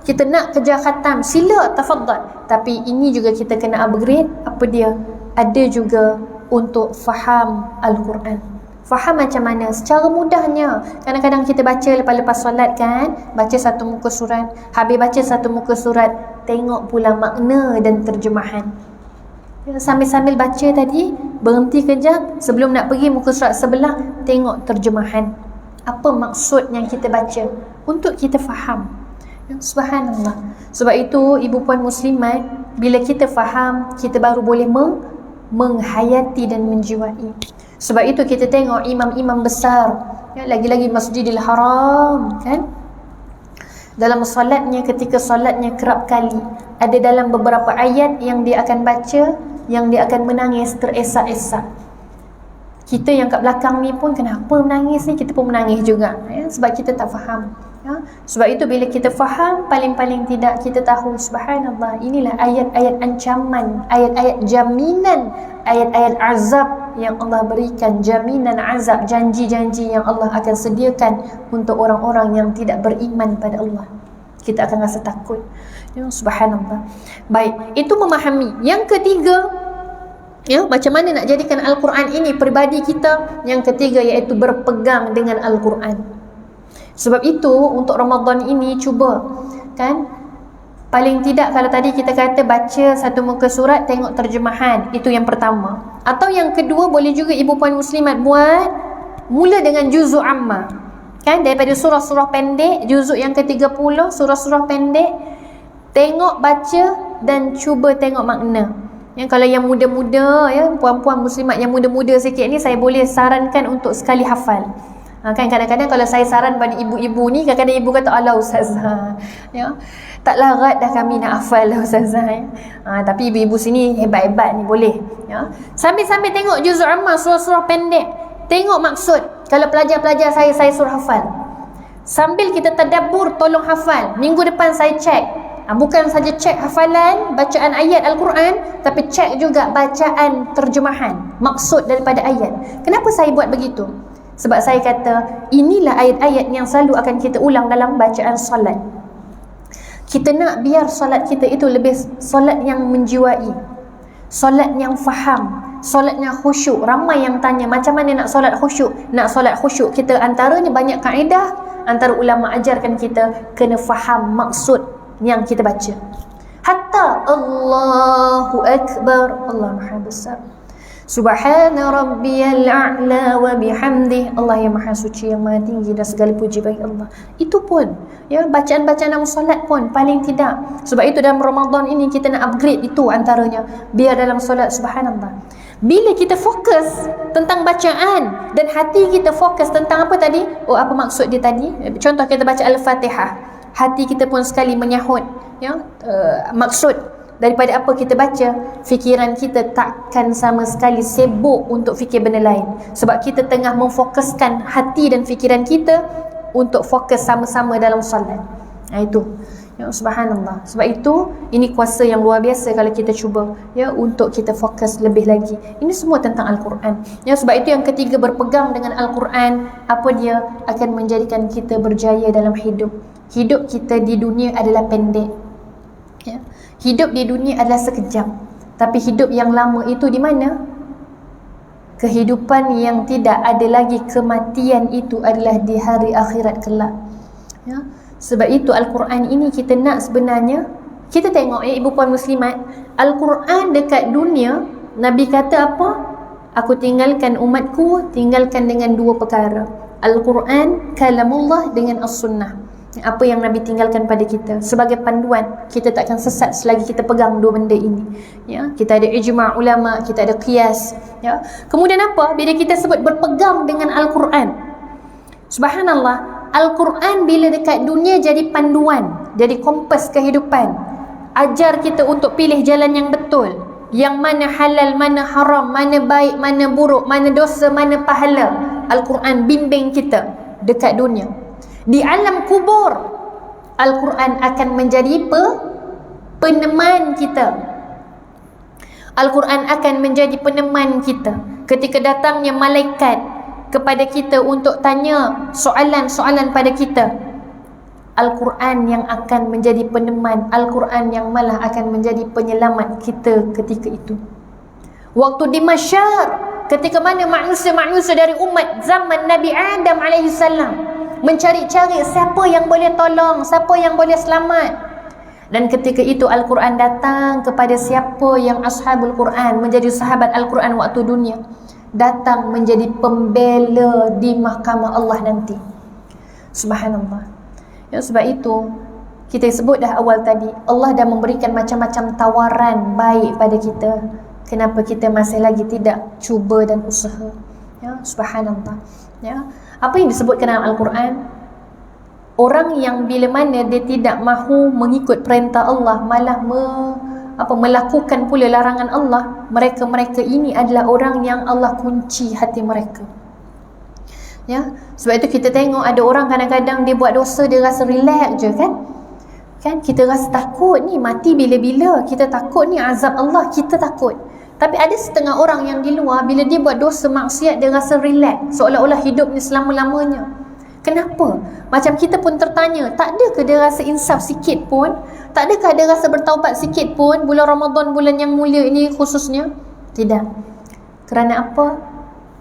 Speaker 1: Kita nak kejar khatam, sila, tafadhal. Tapi ini juga kita kena upgrade. Apa dia? Ada juga untuk faham Al-Quran. Faham macam mana? Secara mudahnya. Kadang-kadang kita baca lepas-lepas solat kan, baca satu muka surat, habis baca satu muka surat, tengok pula makna dan terjemahan. Sambil-sambil baca tadi, berhenti kejap, sebelum nak pergi muka surat sebelah, tengok terjemahan. Apa maksud yang kita baca, untuk kita faham. Subhanallah. Sebab itu ibu puan muslimat, bila kita faham, kita baru boleh menghayati dan menjiwai. Sebab itu kita tengok imam-imam besar, lagi-lagi Masjidil Haram kan, dalam solatnya, ketika solatnya kerap kali ada dalam beberapa ayat yang dia akan baca, yang dia akan menangis teresak-esak. Kita yang kat belakang ni pun, kenapa menangis ni? Kita pun menangis juga, sebab kita tak faham. Sebab itu bila kita faham, paling-paling tidak kita tahu, subhanallah, inilah ayat-ayat ancaman, ayat-ayat jaminan, ayat-ayat azab yang Allah berikan, jaminan azab, janji-janji yang Allah akan sediakan untuk orang-orang yang tidak beriman pada Allah. Kita akan rasa takut. Subhanallah. Baik, itu memahami. Yang ketiga, macam mana nak jadikan Al-Quran ini peribadi kita. Yang ketiga iaitu berpegang dengan Al-Quran. Sebab itu untuk Ramadan ini cuba kan, paling tidak kalau tadi kita kata baca satu muka surat, tengok terjemahan, itu yang pertama. Atau yang kedua, boleh juga ibu puan muslimat buat, mula dengan juzuk amma kan, daripada surah-surah pendek, juzuk yang ke-30, surah-surah pendek, tengok, baca dan cuba tengok makna. Kalau yang muda-muda, puan-puan muslimat yang muda-muda sikit ni, saya boleh sarankan untuk sekali hafal. Kan kadang-kadang kalau saya saran pada ibu-ibu ni, kadang-kadang ibu kata, alah ustazah, tak larat dah kami nak hafal lah ustazah. Tapi ibu-ibu sini hebat-hebat ni, boleh. Sambil-sambil tengok juzuk amma, surah-surah pendek, tengok maksud. Kalau pelajar-pelajar saya suruh hafal, sambil kita tadabbur, tolong hafal. Minggu depan saya cek, bukan saja cek hafalan bacaan ayat Al-Quran, tapi cek juga bacaan terjemahan, maksud daripada ayat. Kenapa saya buat begitu? Sebab saya kata, inilah ayat-ayat yang selalu akan kita ulang dalam bacaan solat. Kita nak biar solat kita itu lebih solat yang menjiwai, solat yang faham, solat yang khusyuk. Ramai yang tanya, macam mana nak solat khusyuk? Nak solat khusyuk, kita antaranya banyak kaedah. Antara ulama ajarkan kita kena faham maksud yang kita baca. Hatta Allahu Akbar, Allah Maha Besar, Subhana rabbiyal a'la wa bihamdih, Allah yang maha suci, yang maha tinggi, dan segala puji bagi Allah. Itu pun bacaan-bacaan dalam solat pun paling tidak. Sebab itu dalam Ramadan ini kita nak upgrade itu antaranya, biar dalam solat, subhanallah, bila kita fokus tentang bacaan dan hati kita fokus tentang apa tadi, apa maksud dia tadi. Contoh kita baca Al-Fatihah, hati kita pun sekali menyahut maksud daripada apa kita baca, fikiran kita takkan sama sekali sibuk untuk fikir benda lain. Sebab kita tengah memfokuskan hati dan fikiran kita untuk fokus sama-sama dalam solat. Itu subhanallah. Sebab itu ini kuasa yang luar biasa kalau kita cuba untuk kita fokus lebih lagi. Ini semua tentang Al-Quran. Sebab itu yang ketiga, berpegang dengan Al-Quran. Apa dia? Akan menjadikan kita berjaya dalam hidup. Hidup kita di dunia adalah pendek. Hidup di dunia adalah sekejap, tapi hidup yang lama itu di mana? Kehidupan yang tidak ada lagi kematian itu adalah di hari akhirat kelak. Sebab itu Al-Quran ini kita nak sebenarnya, kita tengok ibu puan muslimat, Al-Quran dekat dunia, Nabi kata apa? Aku tinggalkan umatku, tinggalkan dengan dua perkara, Al-Quran, kalamullah, dengan As-Sunnah. apa yang Nabi tinggalkan pada kita sebagai panduan. Kita tak akan sesat selagi kita pegang dua benda ini, ya. Kita ada ijma' ulama, kita ada qiyas, ya. Kemudian apa? Bila kita sebut berpegang dengan Al-Quran, subhanallah, Al-Quran bila dekat dunia jadi panduan, jadi kompas kehidupan, ajar kita untuk pilih jalan yang betul, yang mana halal, mana haram, mana baik, mana buruk, mana dosa, mana pahala. Al-Quran bimbing kita dekat dunia. Di alam kubur, Al-Quran akan menjadi peneman kita. Al-Quran akan menjadi peneman kita ketika datangnya malaikat kepada kita untuk tanya soalan-soalan pada kita. Al-Quran yang akan menjadi peneman, Al-Quran yang malah akan menjadi penyelamat kita ketika itu. Waktu di mahsyar, ketika mana manusia-manusia dari umat zaman Nabi Adam alaihissalam mencari-cari siapa yang boleh tolong, siapa yang boleh selamat. Dan ketika itu Al-Quran datang kepada siapa yang ashabul Quran, menjadi sahabat Al-Quran waktu dunia, datang menjadi pembela di mahkamah Allah nanti. Subhanallah. Ya, sebab itu kita sebut dah awal tadi, Allah dah memberikan macam-macam tawaran baik pada kita. Kenapa kita masih lagi tidak cuba dan usaha? Ya, subhanallah. Ya, apa yang disebutkan dalam Al-Quran, orang yang bila mana dia tidak mahu mengikut perintah Allah, malah melakukan pula larangan Allah, mereka ini adalah orang yang Allah kunci hati mereka. Ya, sebab itu kita tengok ada orang kadang-kadang dia buat dosa, dia rasa relax je kan kita rasa takut ni mati bila-bila, kita takut ni azab Allah, kita takut. Tapi ada setengah orang yang di luar, bila dia buat dosa maksiat, dia rasa relax, seolah-olah hidup ni selama-lamanya. Kenapa? Macam kita pun tertanya, tak ada ke dia rasa insaf sikit pun? Tak ada ke dia rasa bertaubat sikit pun bulan Ramadan, bulan yang mulia ini khususnya? Tidak. Kerana apa?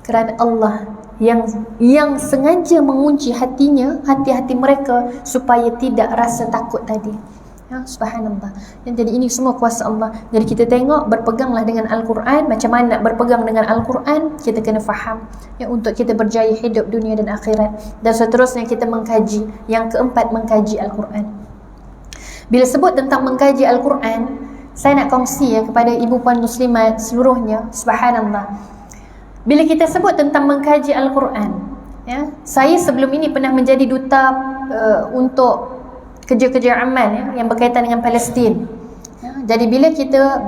Speaker 1: Kerana Allah yang sengaja mengunci hatinya, hati-hati mereka supaya tidak rasa takut tadi. Ya, subhanallah. Dan jadi ini semua kuasa Allah. Jadi kita tengok, berpeganglah dengan Al-Quran. Macam mana nak berpegang dengan Al-Quran, kita kena faham, ya, untuk kita berjaya hidup dunia dan akhirat. Dan seterusnya kita mengkaji. Yang keempat, mengkaji Al-Quran. Bila sebut tentang mengkaji Al-Quran, saya nak kongsi ya kepada ibu puan muslimat seluruhnya. Subhanallah. Bila kita sebut tentang mengkaji Al-Quran, ya, saya sebelum ini pernah menjadi duta untuk kerja-kerja amal, ya, yang berkaitan dengan Palestin. Ya, jadi bila kita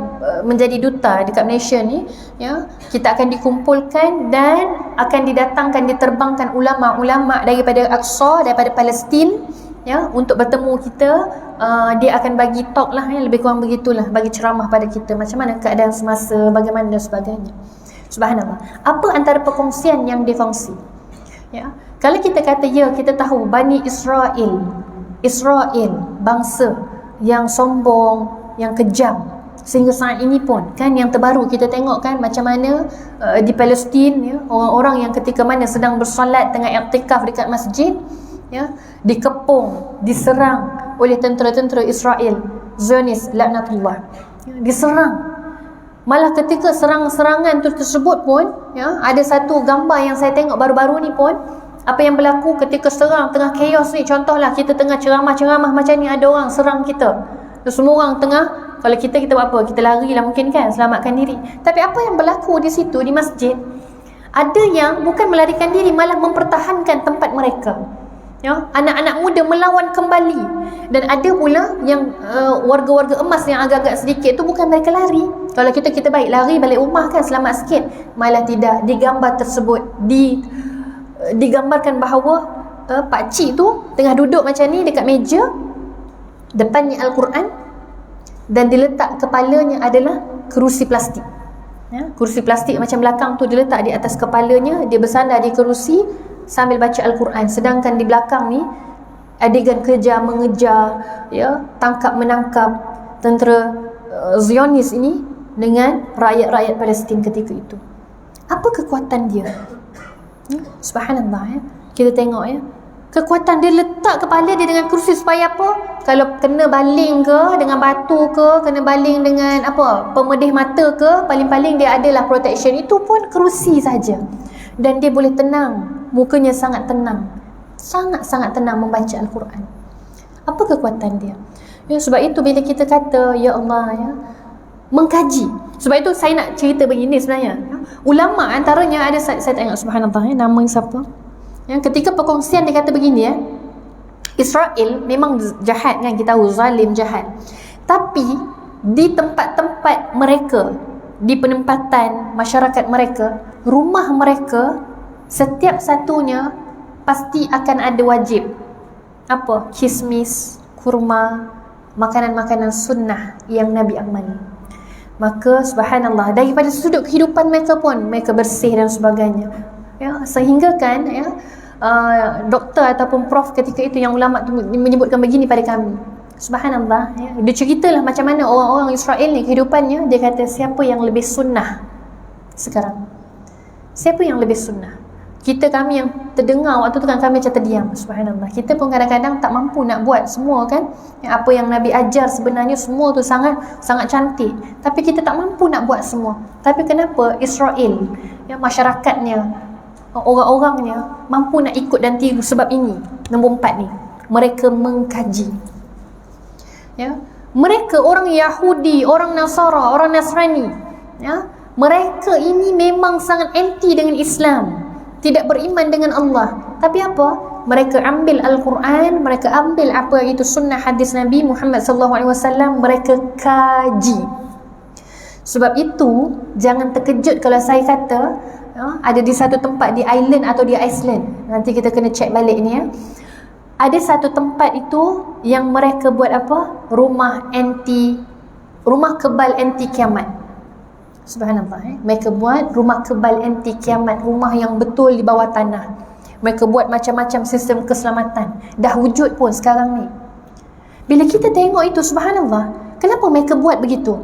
Speaker 1: menjadi duta dekat Malaysia ni, ya, kita akan dikumpulkan dan akan didatangkan, diterbangkan ulama-ulama daripada Aqsa, daripada Palestin, ya, untuk bertemu kita. Dia akan bagi talk lah, ya, lebih kurang begitulah, bagi ceramah pada kita macam mana keadaan semasa, bagaimana dan sebagainya. Subhanallah. Apa antara perkongsian yang dikongsi? Ya, kalau kita kata ya, kita tahu Bani Israel, bangsa yang sombong, yang kejam. Sehingga saat ini pun kan, yang terbaru kita tengok kan macam mana di Palestin, ya, orang-orang yang ketika mana sedang bersolat, tengah iktikaf dekat masjid, ya, dikepung, diserang oleh tentera-tentera Israel, Zionis laknatullah, ya, diserang. Malah ketika serangan tersebut pun, ya, ada satu gambar yang saya tengok baru-baru ni pun, apa yang berlaku ketika serang tengah chaos ni. Contohlah kita tengah ceramah-ceramah macam ni, ada orang serang kita, semua orang tengah, kalau kita buat apa? Kita lari lah mungkin kan, selamatkan diri. Tapi apa yang berlaku di situ, di masjid, ada yang bukan melarikan diri, malah mempertahankan tempat mereka. Ya, anak-anak muda melawan kembali. Dan ada pula yang warga-warga emas yang agak-agak sedikit tu, bukan mereka lari. Kalau kita baik lari balik rumah kan, selamat sikit. Malah tidak. Di gambar tersebut digambarkan bahawa pakcik tu tengah duduk macam ni dekat meja, depannya Al-Quran, dan diletak kepalanya adalah kerusi plastik, ya, kerusi plastik macam belakang tu diletak di atas kepalanya, dia bersandar di kerusi sambil baca Al-Quran. Sedangkan di belakang ni adegan kejar mengejar, ya, tangkap menangkap tentera Zionis ini dengan rakyat-rakyat Palestin ketika itu. Apa kekuatan dia? Subhanallah, ya. Kita tengok, ya, kekuatan dia, letak kepala dia dengan kerusi supaya apa? Kalau kena baling ke dengan batu ke, kena baling dengan apa, pemedih mata ke, paling-paling dia adalah protection. Itu pun kerusi saja. Dan dia boleh tenang, mukanya sangat tenang, sangat-sangat tenang membaca Al-Quran. Apa kekuatan dia? Ya, sebab itu bila kita kata ya Allah ya, mengkaji. Sebab itu saya nak cerita begini sebenarnya. Ulama antaranya ada, saya tengok subhanallah ya, nama siapa? Ya, ketika perkongsian dia kata begini ya. Israel memang jahat kan, kita tahu zalim, jahat. Tapi di tempat-tempat mereka, di penempatan masyarakat mereka, rumah mereka setiap satunya pasti akan ada wajib. Apa? Kismis, kurma, makanan-makanan sunnah yang Nabi amali. Maka subhanallah, daripada sudut kehidupan mereka pun mereka bersih dan sebagainya. Ya, sehingga kan ya, doktor ataupun prof ketika itu yang ulama tu menyebutkan begini pada kami. Subhanallah ya, dia ceritalah macam mana orang-orang Israel ni kehidupannya. Dia kata siapa yang lebih sunnah sekarang? Siapa yang lebih sunnah? Kami yang terdengar waktu tu kan kami macam terdiam. Subhanallah, kita pun kadang-kadang tak mampu nak buat semua kan. Apa yang Nabi ajar sebenarnya semua tu sangat sangat cantik, tapi kita tak mampu nak buat semua. Tapi kenapa Israel ya, masyarakatnya, orang-orangnya mampu nak ikut dan tiru? Sebab ini nombor 4 ni, mereka mengkaji ya. Mereka orang Yahudi, orang Nasara, orang Nasrani ya, mereka ini memang sangat anti dengan Islam, tidak beriman dengan Allah. Tapi apa? Mereka ambil Al-Quran, mereka ambil apa itu sunnah hadis Nabi Muhammad SAW, mereka kaji. Sebab itu jangan terkejut kalau saya kata ada di satu tempat di island atau di Iceland, nanti kita kena check balik ni ya. Ada satu tempat itu yang mereka buat apa? Rumah kebal anti kiamat. Subhanallah mereka buat rumah kebal anti kiamat, rumah yang betul di bawah tanah. Mereka buat macam-macam sistem keselamatan, dah wujud pun sekarang ni. Bila kita tengok itu, subhanallah, kenapa mereka buat begitu?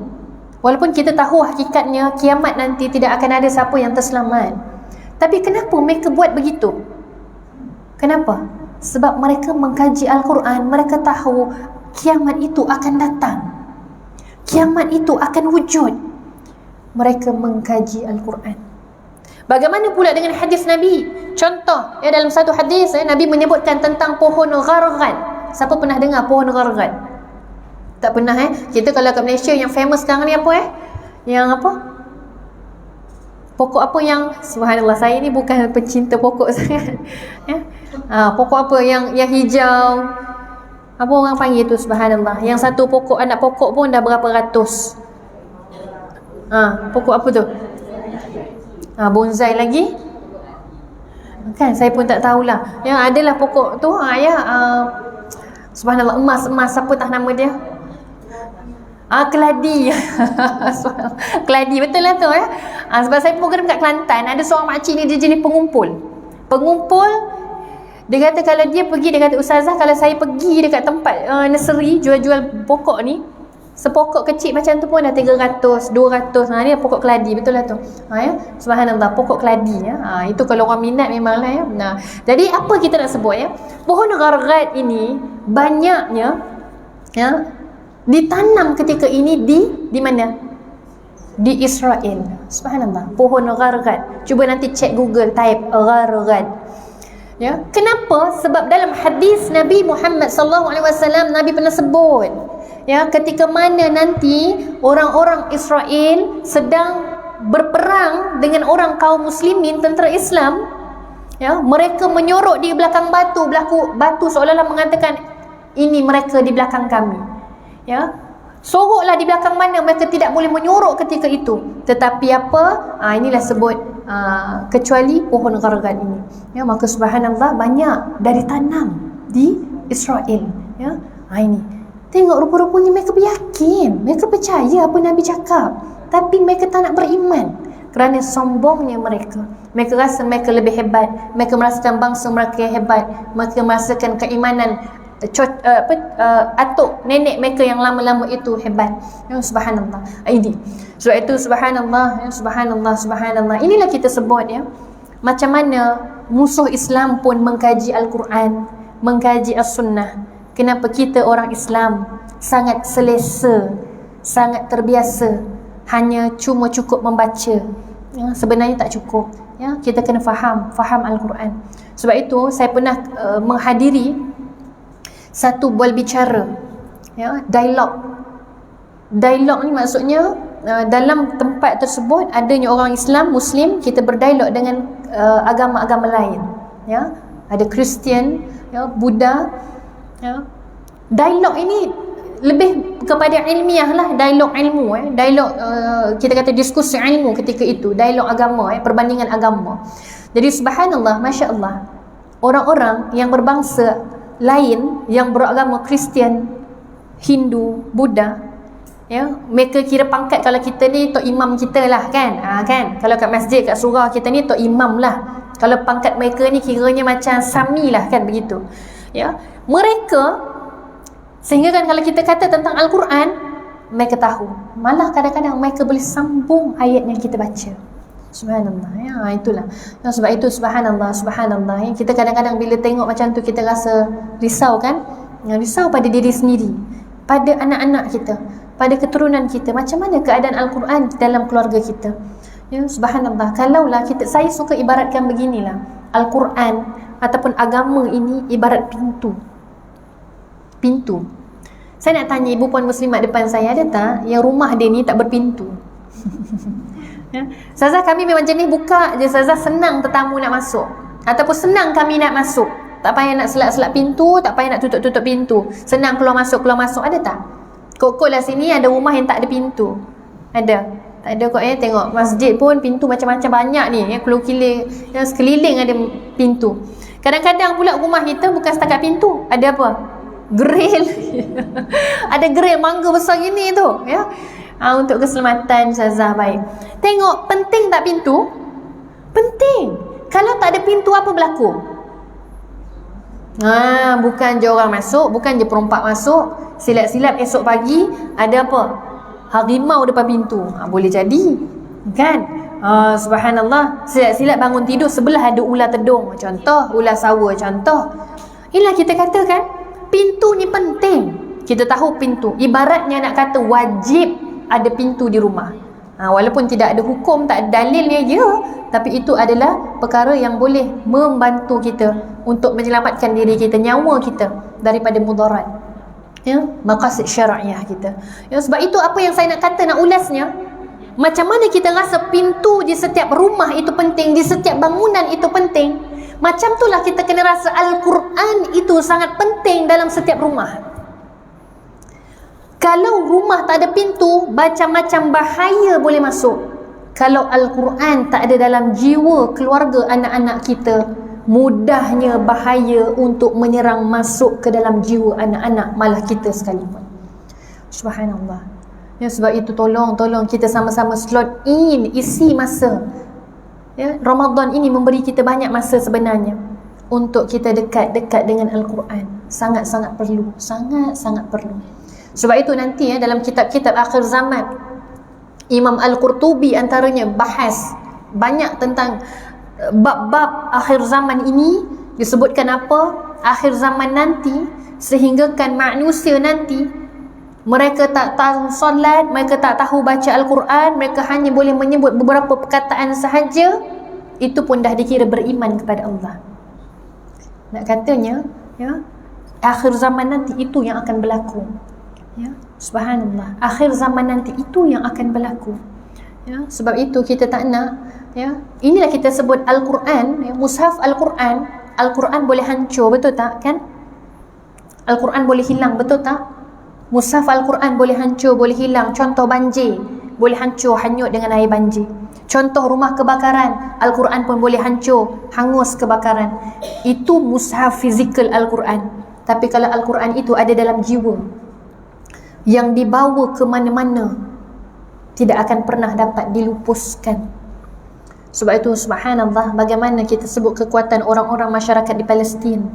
Speaker 1: Walaupun kita tahu hakikatnya kiamat nanti tidak akan ada siapa yang terselamat, tapi kenapa mereka buat begitu? Kenapa? Sebab mereka mengkaji Al-Quran. Mereka tahu kiamat itu akan datang, kiamat itu akan wujud. Mereka mengkaji Al-Quran. Bagaimana pula dengan hadis Nabi? Contoh ya, dalam satu hadis Nabi menyebutkan tentang pohon ghargad. Siapa pernah dengar pohon ghargad? Tak pernah Kita kalau kat Malaysia yang famous sekarang ni apa Yang apa? Pokok apa yang, subhanallah, saya ni bukan pencinta pokok sangat ya. Pokok apa yang hijau? Apa orang panggil tu, subhanallah? Yang satu pokok, anak pokok pun dah berapa ratus. Pokok apa tu? Bonsai lagi? Kan saya pun tak tahulah. Yang adalah pokok tu subhanallah, emas, apa tah nama dia? Keladi. Keladi, betul lah tu sebab saya program kat Kelantan, ada seorang makcik ni, dia jenis pengumpul. Dia kata kalau dia pergi, dia kata ustazah, kalau saya pergi dekat tempat nursery jual-jual pokok ni, sepokok kecil macam tu pun dah 300, 200. Ni pokok keladi, betul lah tu. Subhanallah, pokok keladi itu kalau orang minat memanglah ya. Jadi apa kita nak sebut pohon ghargad ini banyaknya ditanam ketika ini di mana? Di Israel. Subhanallah, pohon ghargad. Cuba nanti cek Google, type ghargad. Ya, kenapa? Sebab dalam hadis Nabi Muhammad SAW, Nabi pernah sebut ketika mana nanti orang-orang Israel sedang berperang dengan orang kaum muslimin, tentera Islam, mereka menyorok di belakang batu seolah-olah mengatakan ini mereka di belakang kami. Soroklah di belakang mana, mereka tidak boleh menyorok ketika itu. Tetapi apa? Inilah sebut kecuali pohon ghargad ini. Maka subhanallah, banyak dari tanam di Israel. Ini tengok, rupa-rupanya mereka beryakin, mereka percaya apa Nabi cakap, tapi mereka tak nak beriman kerana sombongnya mereka. Mereka rasa mereka lebih hebat, mereka merasakan bangsa mereka hebat, mereka merasakan keimanan atuk nenek mereka yang lama-lama itu hebat. Subhanallah. Ini sebab itu subhanallah, subhanallah. Inilah kita sebut macam mana musuh Islam pun mengkaji Al-Quran, mengkaji As-Sunnah. Kenapa kita orang Islam sangat selesa, sangat terbiasa hanya cuma cukup membaca? Sebenarnya tak cukup. Kita kena faham Al-Quran. Sebab itu saya pernah menghadiri Satu, berbicara, ya, dialog ni maksudnya dalam tempat tersebut adanya orang Islam, Muslim, kita berdialog dengan agama-agama lain, ya. Ada Kristian, ya, Buddha, ya. Dialog ini lebih kepada ilmiah lah, dialog ilmu, dialog kita kata diskusi ilmu ketika itu, dialog agama, perbandingan agama. Jadi subhanallah, masya Allah, orang-orang yang berbangsa lain yang beragama Kristian, Hindu, Buddha, ya, mereka kira pangkat, kalau kita ni tok imam kita lah kan, kan, kalau kat masjid, kat surau kita ni tok imam lah. Kalau pangkat mereka ni kiranya macam sami lah kan, begitu, ya. Mereka, sehingga kan kalau kita kata tentang Al-Quran, mereka tahu, malah kadang-kadang mereka boleh sambung ayat yang kita baca. Subhanallah, ya, itulah. Ya, sebab itu subhanallah, subhanallah, ya. Kita kadang-kadang bila tengok macam tu, kita rasa risau kan, ya, risau pada diri sendiri, pada anak-anak kita, pada keturunan kita. Macam mana keadaan Al-Quran dalam keluarga kita, ya, subhanallah. Kalaulah kita, saya suka ibaratkan beginilah, Al-Quran ataupun agama ini ibarat pintu. Saya nak tanya ibu puan muslimat depan saya, ada tak yang rumah dia ni tak berpintu? Ya. Ustazah, kami memang jenis buka je, Ustazah, senang tetamu nak masuk, ataupun senang kami nak masuk, tak payah nak selak-selak pintu, tak payah nak tutup-tutup pintu, senang keluar masuk. Ada tak? Kok lah sini ada rumah yang tak ada pintu? Ada? Tak ada kok, tengok masjid pun pintu macam-macam banyak ni, keluar kilir, yang sekeliling ada pintu. Kadang-kadang pula rumah kita bukan setakat pintu, ada apa? Grill. Ada grill mangga besar gini tu, ya. Untuk keselamatan Ustazah, baik. Tengok, penting tak pintu? Penting. Kalau tak ada pintu, apa berlaku? Bukan je orang masuk, bukan je perompak masuk, silap-silap esok pagi ada apa? Harimau depan pintu. Boleh jadi, kan? Subhanallah, silap-silap bangun tidur, sebelah ada ular tedung, contoh, ular sawa, contoh. Inilah kita katakan, pintu ni penting. Kita tahu pintu, ibaratnya nak kata wajib ada pintu di rumah. Walaupun tidak ada hukum, tak ada dalilnya, ya, tapi itu adalah perkara yang boleh membantu kita untuk menyelamatkan diri kita, nyawa kita daripada mudarat, ya, maqasid syar'iyah kita, ya. Sebab itu apa yang saya nak kata, nak ulasnya, macam mana kita rasa pintu di setiap rumah itu penting, di setiap bangunan itu penting, macam itulah kita kena rasa Al-Quran itu sangat penting dalam setiap rumah. Kalau rumah tak ada pintu, macam-macam bahaya boleh masuk. Kalau Al-Quran tak ada dalam jiwa keluarga anak-anak kita, mudahnya bahaya untuk menyerang masuk ke dalam jiwa anak-anak, malah kita sekalipun. Subhanallah. Ya, sebab itu tolong kita sama-sama slot in, isi masa. Ya, Ramadan ini memberi kita banyak masa sebenarnya untuk kita dekat dengan Al-Quran. Sangat-sangat perlu, sangat-sangat perlu. Sebab itu nanti, dalam kitab-kitab akhir zaman, Imam Al-Qurtubi antaranya bahas banyak tentang bab-bab akhir zaman ini. Disebutkan apa? Akhir zaman nanti, sehinggakan manusia nanti, mereka tak tahu solat, mereka tak tahu baca Al-Quran, mereka hanya boleh menyebut beberapa perkataan sahaja, itu pun dah dikira beriman kepada Allah. Nak katanya, ya, akhir zaman nanti itu yang akan berlaku. Ya, subhanallah, akhir zaman nanti itu yang akan berlaku. Ya, sebab itu kita tak nak, ya, inilah kita sebut Al-Quran, ya, mushaf Al-Quran. Al-Quran boleh hancur, betul tak, kan? Al-Quran boleh hilang, betul tak? Mushaf Al-Quran boleh hancur, boleh hilang. Contoh banjir, boleh hancur, hanyut dengan air banjir. Contoh rumah kebakaran, Al-Quran pun boleh hancur, hangus kebakaran. Itu mushaf fizikal Al-Quran. Tapi kalau Al-Quran itu ada dalam jiwa, yang dibawa ke mana-mana, tidak akan pernah dapat dilupuskan. Sebab itu subhanallah, bagaimana kita sebut kekuatan orang-orang masyarakat di Palestin,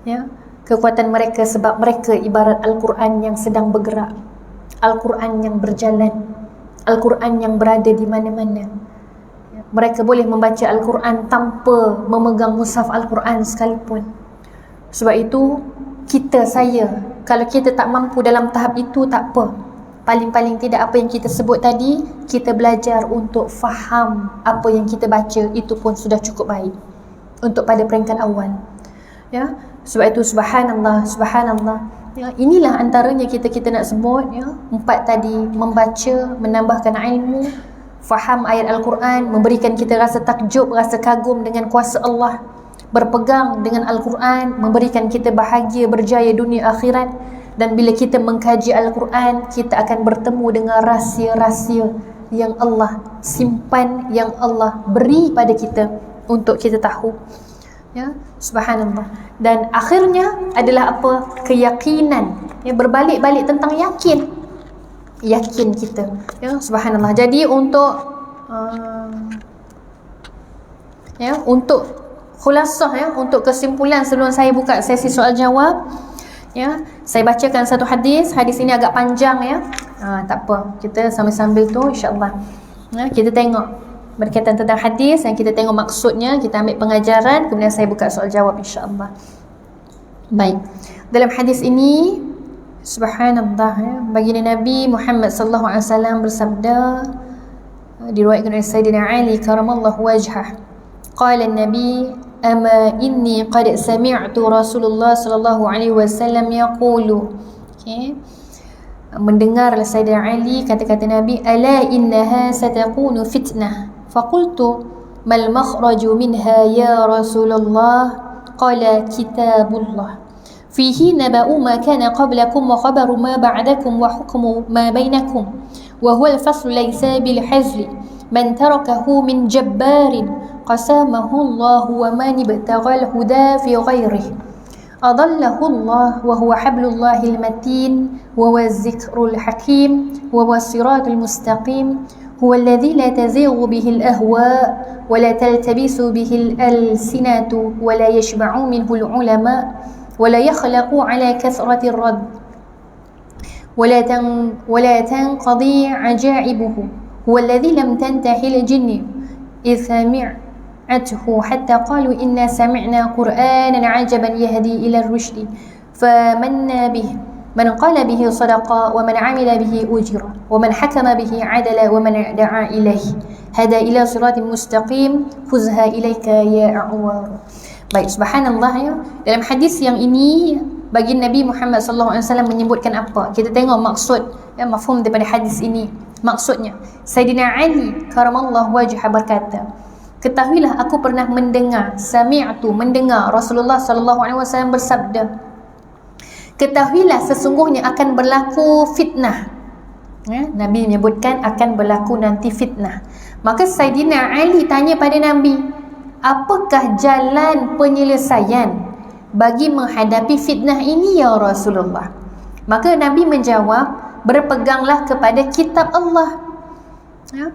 Speaker 1: ya, kekuatan mereka sebab mereka ibarat Al-Quran yang sedang bergerak, Al-Quran yang berjalan, Al-Quran yang berada di mana-mana. Ya, mereka boleh membaca Al-Quran tanpa memegang mushaf Al-Quran sekalipun. Sebab itu saya, kalau kita tak mampu dalam tahap itu, tak apa. Paling-paling tidak apa yang kita sebut tadi, kita belajar untuk faham apa yang kita baca, itu pun sudah cukup baik untuk pada peringkat awal. Ya, Sebab itu subhanallah, subhanallah. Ya, inilah antaranya kita nak sebut ya. 4 tadi, membaca, menambahkan ilmu, faham ayat Al-Quran, memberikan kita rasa takjub, rasa kagum dengan kuasa Allah, berpegang dengan Al-Quran, memberikan kita bahagia, berjaya dunia akhirat. Dan bila kita mengkaji Al-Quran, kita akan bertemu dengan rahsia-rahsia yang Allah simpan, yang Allah beri pada kita untuk kita tahu. Ya, subhanallah. Dan akhirnya adalah apa? Keyakinan. Ya, berbalik-balik tentang yakin. Yakin kita. Ya, subhanallah. Jadi untuk untuk khulasah, ya, untuk kesimpulan sebelum saya buka sesi soal jawab, ya, saya bacakan satu hadis. Hadis ini agak panjang ya. Tak apa, kita sambil-sambil tu insya-Allah. Ya, kita tengok berkaitan tentang hadis yang kita tengok maksudnya, kita ambil pengajaran, kemudian saya buka soal jawab insya-Allah. Baik. Dalam hadis ini subhanallah, ya, baginda Nabi Muhammad sallallahu alaihi wasallam bersabda, diriwayatkan oleh Sayyidina Ali karamallahu wajhah. Qala an-nabi ama inni qad sami'tu Rasulullah sallallahu alaihi wasallam yaqulu. Okey. Mendengar Sayyidina Ali kata-kata Nabi, ala innaha satakunu fitnah. Faqultu mal makhraju minha ya Rasulullah? Qala kitabullah fihi naba'u ma kana qablakum wa khabaru ma ba'dakum wa hukmu ma bainakum wa huwa al-faslu laysa bil hazli man tarakahu min jabbarin qasamahu Allah wa man ibtagha al-huda fi ghayrihi adallahu Allah wa huwa hablullahil matin wa huwa az-zikrul hakim wa huwa as-siratul mustaqim هو الذي لا تزيغ به الأهواء ولا تلتبس به الألسنة ولا يشبع منه العلماء ولا يخلق على كثرة الرد ولا تنقضي عجائبه هو الذي لم تنتهي الجن إذ سمعته حتى قالوا إنا سمعنا قرآنا عجبا يهدي إلى الرشد فمنا به من قال به صدق ومن عمل به أجر ومن حكم به عدل ومن دعا إليه هذا إلى صراط مستقيم فزها إليك يا أعوار. Baik, subhanallah ya. Dalam hadis yang ini bagi Nabi Muhammad sallallahu alaihi wasallam menyebutkan apa? Kita tengok maksud ya, mafhum daripada hadis ini. Maksudnya, Sayyidina Ali karamallahu wajhah berkata, ketahuilah aku pernah mendengar, sami'tu, mendengar Rasulullah sallallahu alaihi wasallam bersabda, ketahuilah sesungguhnya akan berlaku fitnah. Ya, Nabi menyebutkan akan berlaku nanti fitnah. Maka Sayyidina Ali tanya pada Nabi, apakah jalan penyelesaian bagi menghadapi fitnah ini ya Rasulullah? Maka Nabi menjawab, berpeganglah kepada kitab Allah. Ya.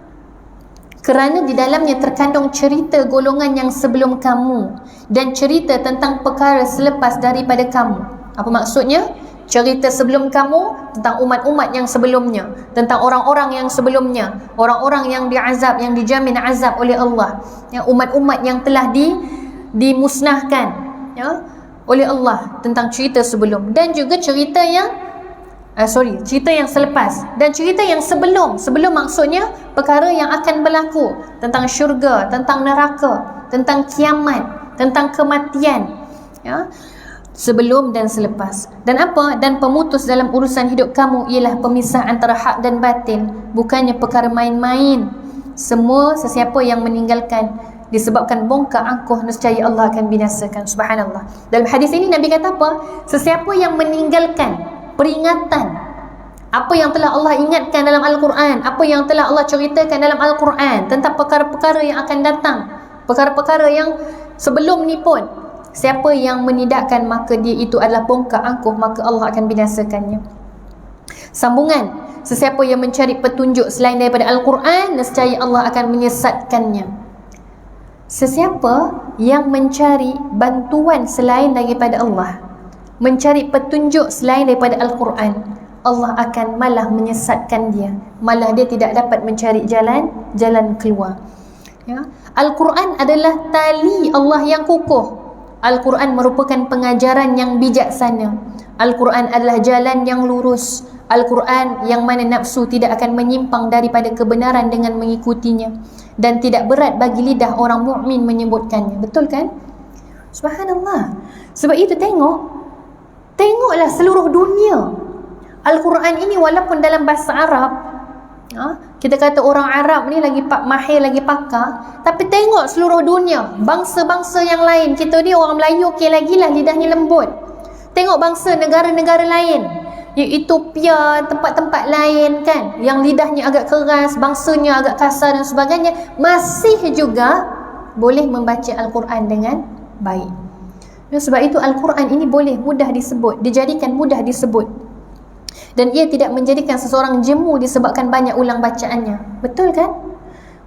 Speaker 1: Kerana di dalamnya terkandung cerita golongan yang sebelum kamu dan cerita tentang perkara selepas daripada kamu. Apa maksudnya? Cerita sebelum kamu tentang umat-umat yang sebelumnya, tentang orang-orang yang sebelumnya, orang-orang yang diazab, yang dijamin azab oleh Allah, yang umat-umat yang telah dimusnahkan ya, oleh Allah, tentang cerita sebelum, dan juga cerita yang cerita yang selepas, dan cerita yang sebelum maksudnya perkara yang akan berlaku, tentang syurga, tentang neraka, tentang kiamat, tentang kematian ya, sebelum dan selepas. Dan apa? Dan pemutus dalam urusan hidup kamu ialah pemisah antara hak dan batin, bukannya perkara main-main. Semua sesiapa yang meninggalkan disebabkan bongkar angkuh, nescaya Allah akan binasakan. Subhanallah. Dalam hadis ini Nabi kata apa? Sesiapa yang meninggalkan peringatan, apa yang telah Allah ingatkan dalam Al-Quran, apa yang telah Allah ceritakan dalam Al-Quran tentang perkara-perkara yang akan datang, perkara-perkara yang sebelum ni pun, siapa yang menidakkan maka dia itu adalah bongkar angkuh, maka Allah akan binasakannya. Sambungan, sesiapa yang mencari petunjuk selain daripada Al-Quran, nescaya Allah akan menyesatkannya. Sesiapa yang mencari bantuan selain daripada Allah, mencari petunjuk selain daripada Al-Quran, Allah akan malah menyesatkan dia, malah dia tidak dapat mencari jalan keluar ya. Al-Quran adalah tali Allah yang kukuh. Al-Quran merupakan pengajaran yang bijaksana. Al-Quran adalah jalan yang lurus. Al-Quran yang mana nafsu tidak akan menyimpang daripada kebenaran dengan mengikutinya, dan tidak berat bagi lidah orang mukmin menyebutkannya. Betul kan? Subhanallah. Sebab itu tengoklah seluruh dunia. Al-Quran ini walaupun dalam bahasa Arab, kita kata orang Arab ni lagi mahir, lagi pakar, tapi tengok seluruh dunia, bangsa-bangsa yang lain. Kita ni orang Melayu okey lagi lah, lidahnya lembut. Tengok bangsa negara-negara lain, Ethiopia, tempat-tempat lain kan, yang lidahnya agak keras, bangsanya agak kasar dan sebagainya, masih juga boleh membaca Al-Quran dengan baik. Sebab itu Al-Quran ini boleh mudah disebut, dijadikan mudah disebut, dan ia tidak menjadikan seseorang jemu disebabkan banyak ulang bacaannya. Betul kan?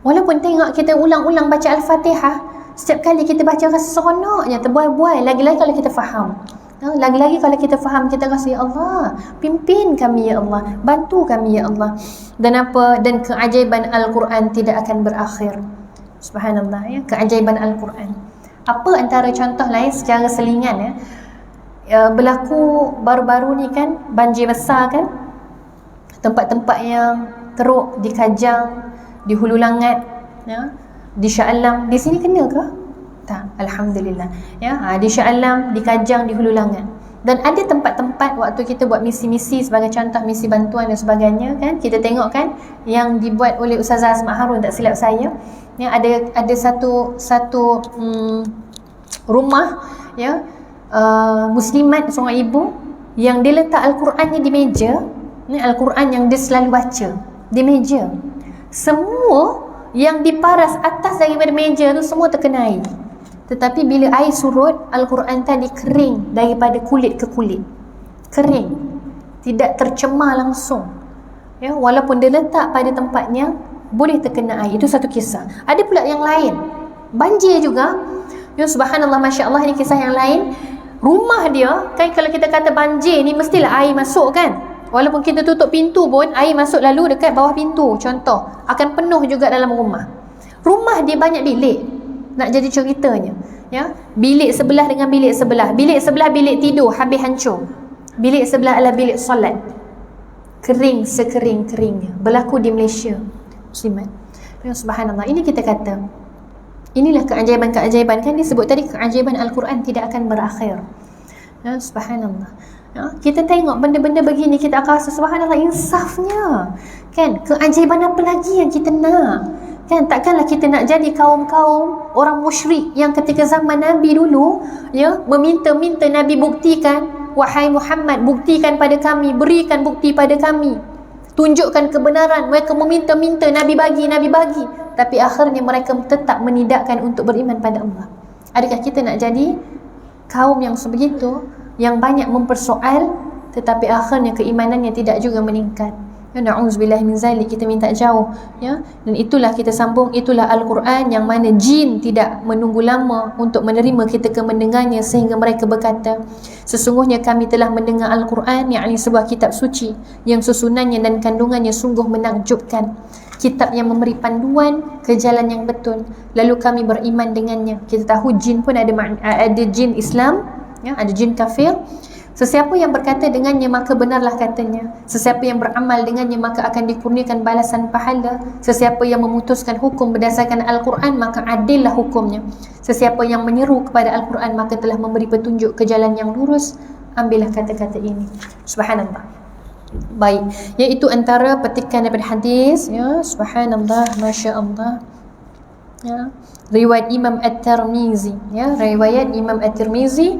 Speaker 1: Walaupun tengok kita ulang-ulang baca Al-Fatihah, setiap kali kita baca rasa seronoknya, terbuai-buai. Lagi-lagi kalau kita faham, lagi-lagi kalau kita faham, kita rasa, ya Allah, pimpin kami ya Allah, bantu kami ya Allah. Dan keajaiban Al-Quran tidak akan berakhir. Subhanallah, ya, keajaiban Al-Quran. Apa antara contoh lain secara selingan, berlaku baru-baru ni kan, banjir besar kan, tempat-tempat yang teruk di Kajang, di Hulu Langat, di Shah Alam. Di sini kena ke? Tak, Alhamdulillah, di Shah Alam, di Kajang, di Hulu Langat. Dan ada tempat-tempat waktu kita buat misi-misi, sebagai contoh misi bantuan dan sebagainya kan, kita tengok kan yang dibuat oleh Ustazah Asma Harun, tak silap saya, ada satu rumah muslimat, seorang ibu yang dia letak Al-Qurannya di meja, Al-Quran yang dia selalu baca di meja. Semua yang diparas atas daripada meja tu semua terkena air. Tetapi bila air surut, Al-Quran tadi kering daripada kulit ke kulit. Kering, tidak tercemar langsung. Walaupun dia letak pada tempatnya, boleh terkena air. Itu satu kisah. Ada pula yang lain, banjir juga. Subhanallah, Masya Allah, ini kisah yang lain. Rumah dia kan, kalau kita kata banjir ni mestilah air masuk kan. Walaupun kita tutup pintu pun, air masuk lalu dekat bawah pintu. Contoh, akan penuh juga dalam rumah. Rumah dia banyak bilik. Nak jadi ceritanya, bilik sebelah dengan bilik sebelah. Bilik sebelah bilik tidur, habis hancur. Bilik sebelah adalah bilik solat. Kering sekering-keringnya. Berlaku di Malaysia, muslimat. Subhanallah, ini kita kata, inilah keajaiban-keajaiban kan, disebut tadi keajaiban Al-Quran tidak akan berakhir. Subhanallah. Kita tengok benda-benda begini, kita akan rasa subhanallah, insafnya kan, keajaiban apa lagi yang kita nak kan? Takkanlah kita nak jadi kaum-kaum orang musyrik yang ketika zaman Nabi dulu meminta-minta Nabi buktikan, wahai Muhammad, buktikan pada kami, berikan bukti pada kami, tunjukkan kebenaran. Mereka meminta-minta Nabi bagi, tapi akhirnya mereka tetap menidakkan untuk beriman pada Allah. Adakah kita nak jadi kaum yang sebegitu, yang banyak mempersoal tetapi akhirnya keimanannya tidak juga meningkat? Na'udzubillah min zalik, kita minta jauh Dan itulah kita sambung, itulah Al-Quran yang mana jin tidak menunggu lama untuk menerima kita ke mendengarnya, sehingga mereka berkata, sesungguhnya kami telah mendengar Al-Quran, yakni sebuah kitab suci yang susunannya dan kandungannya sungguh menakjubkan, kitab yang memberi panduan ke jalan yang betul, lalu kami beriman dengannya. Kita tahu jin pun ada jin Islam, ada jin kafir. Sesiapa yang berkata dengannya maka benarlah katanya. Sesiapa yang beramal dengannya maka akan dikurniakan balasan pahala. Sesiapa yang memutuskan hukum berdasarkan Al-Quran maka adillah hukumnya. Sesiapa yang menyeru kepada Al-Quran maka telah memberi petunjuk ke jalan yang lurus. Ambillah kata-kata ini. Subhanallah. Baik, iaitu antara petikan daripada hadis, subhanallah, Masya Allah, riwayat Imam At-Tirmizi, riwayat Imam At-Tirmizi,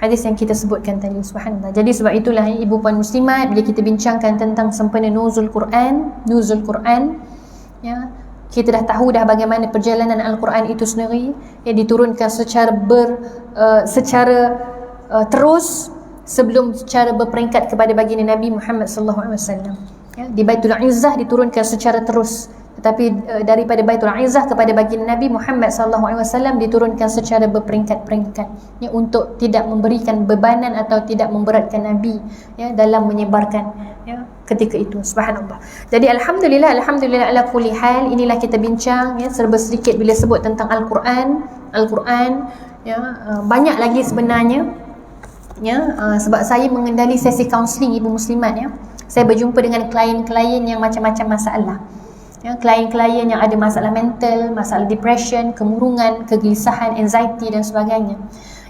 Speaker 1: hadis yang kita sebutkan tadi. Subhanallah. Jadi sebab itulah ibu puan muslimat, bila kita bincangkan tentang sempena nuzul Quran, kita dah tahu dah bagaimana perjalanan Al-Quran itu sendiri, diturunkan secara terus, sebelum secara berperingkat kepada baginda Nabi Muhammad sallallahu alaihi wasallam. Di Baitul Izzah diturunkan secara terus, tetapi daripada Baitul Izzah kepada baginda Nabi Muhammad sallallahu alaihi wasallam diturunkan secara berperingkat-peringkat, untuk tidak memberikan bebanan atau tidak memberatkan Nabi dalam menyebarkan ketika itu. Subhanallah. Jadi alhamdulillah ala kulli hal, inilah kita bincang serba sedikit bila sebut tentang Al-Quran. Banyak lagi sebenarnya. Sebab saya mengendali sesi kaunseling ibu muslimat, saya berjumpa dengan klien-klien yang macam-macam masalah. Klien-klien yang ada masalah mental, masalah depression, kemurungan, kegelisahan, anxiety dan sebagainya.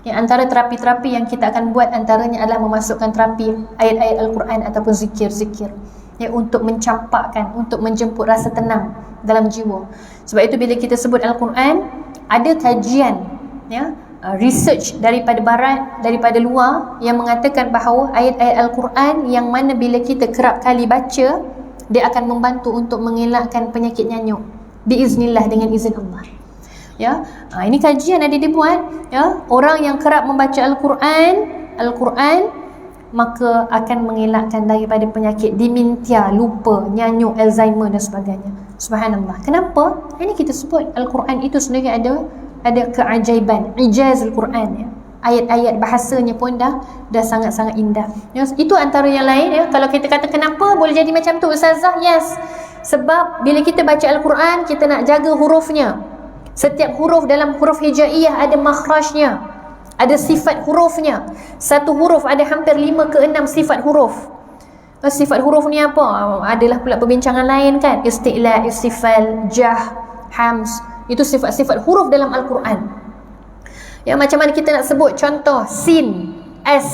Speaker 1: Yang antara terapi-terapi yang kita akan buat antaranya adalah memasukkan terapi ayat-ayat Al-Quran ataupun zikir-zikir, ya, untuk mencampakkan, untuk menjemput rasa tenang dalam jiwa. Sebab itu bila kita sebut Al-Quran, ada kajian, ya, research daripada barat, daripada luar, yang mengatakan bahawa ayat-ayat Al-Quran yang mana bila kita kerap kali baca, dia akan membantu untuk mengelakkan penyakit nyanyuk biiznillah, dengan izin Allah. Ya, ini kajian ada dibuat, ya, orang yang kerap membaca Al-Quran maka akan mengelakkan daripada penyakit dementia, lupa, nyanyuk, Alzheimer dan sebagainya. Subhanallah. Kenapa? Ini kita sebut Al-Quran itu sendiri ada keajaiban, ijaz Al-Quran, ya. Ayat-ayat bahasanya pun dah sangat-sangat indah. Ya, itu antara yang lain, ya. Kalau kita kata kenapa boleh jadi macam tu Ustazah? Yes. Sebab bila kita baca Al-Quran, kita nak jaga hurufnya. Setiap huruf dalam huruf hijaiyah ada makhrajnya, ada sifat hurufnya. Satu huruf ada hampir 5 ke 6 sifat huruf. Sifat huruf ni apa? Adalah pula perbincangan lain kan. Isti'la, istifal, jah, hams. Itu sifat-sifat huruf dalam Al-Quran. Ya, macam mana kita nak sebut? Contoh, sin, s.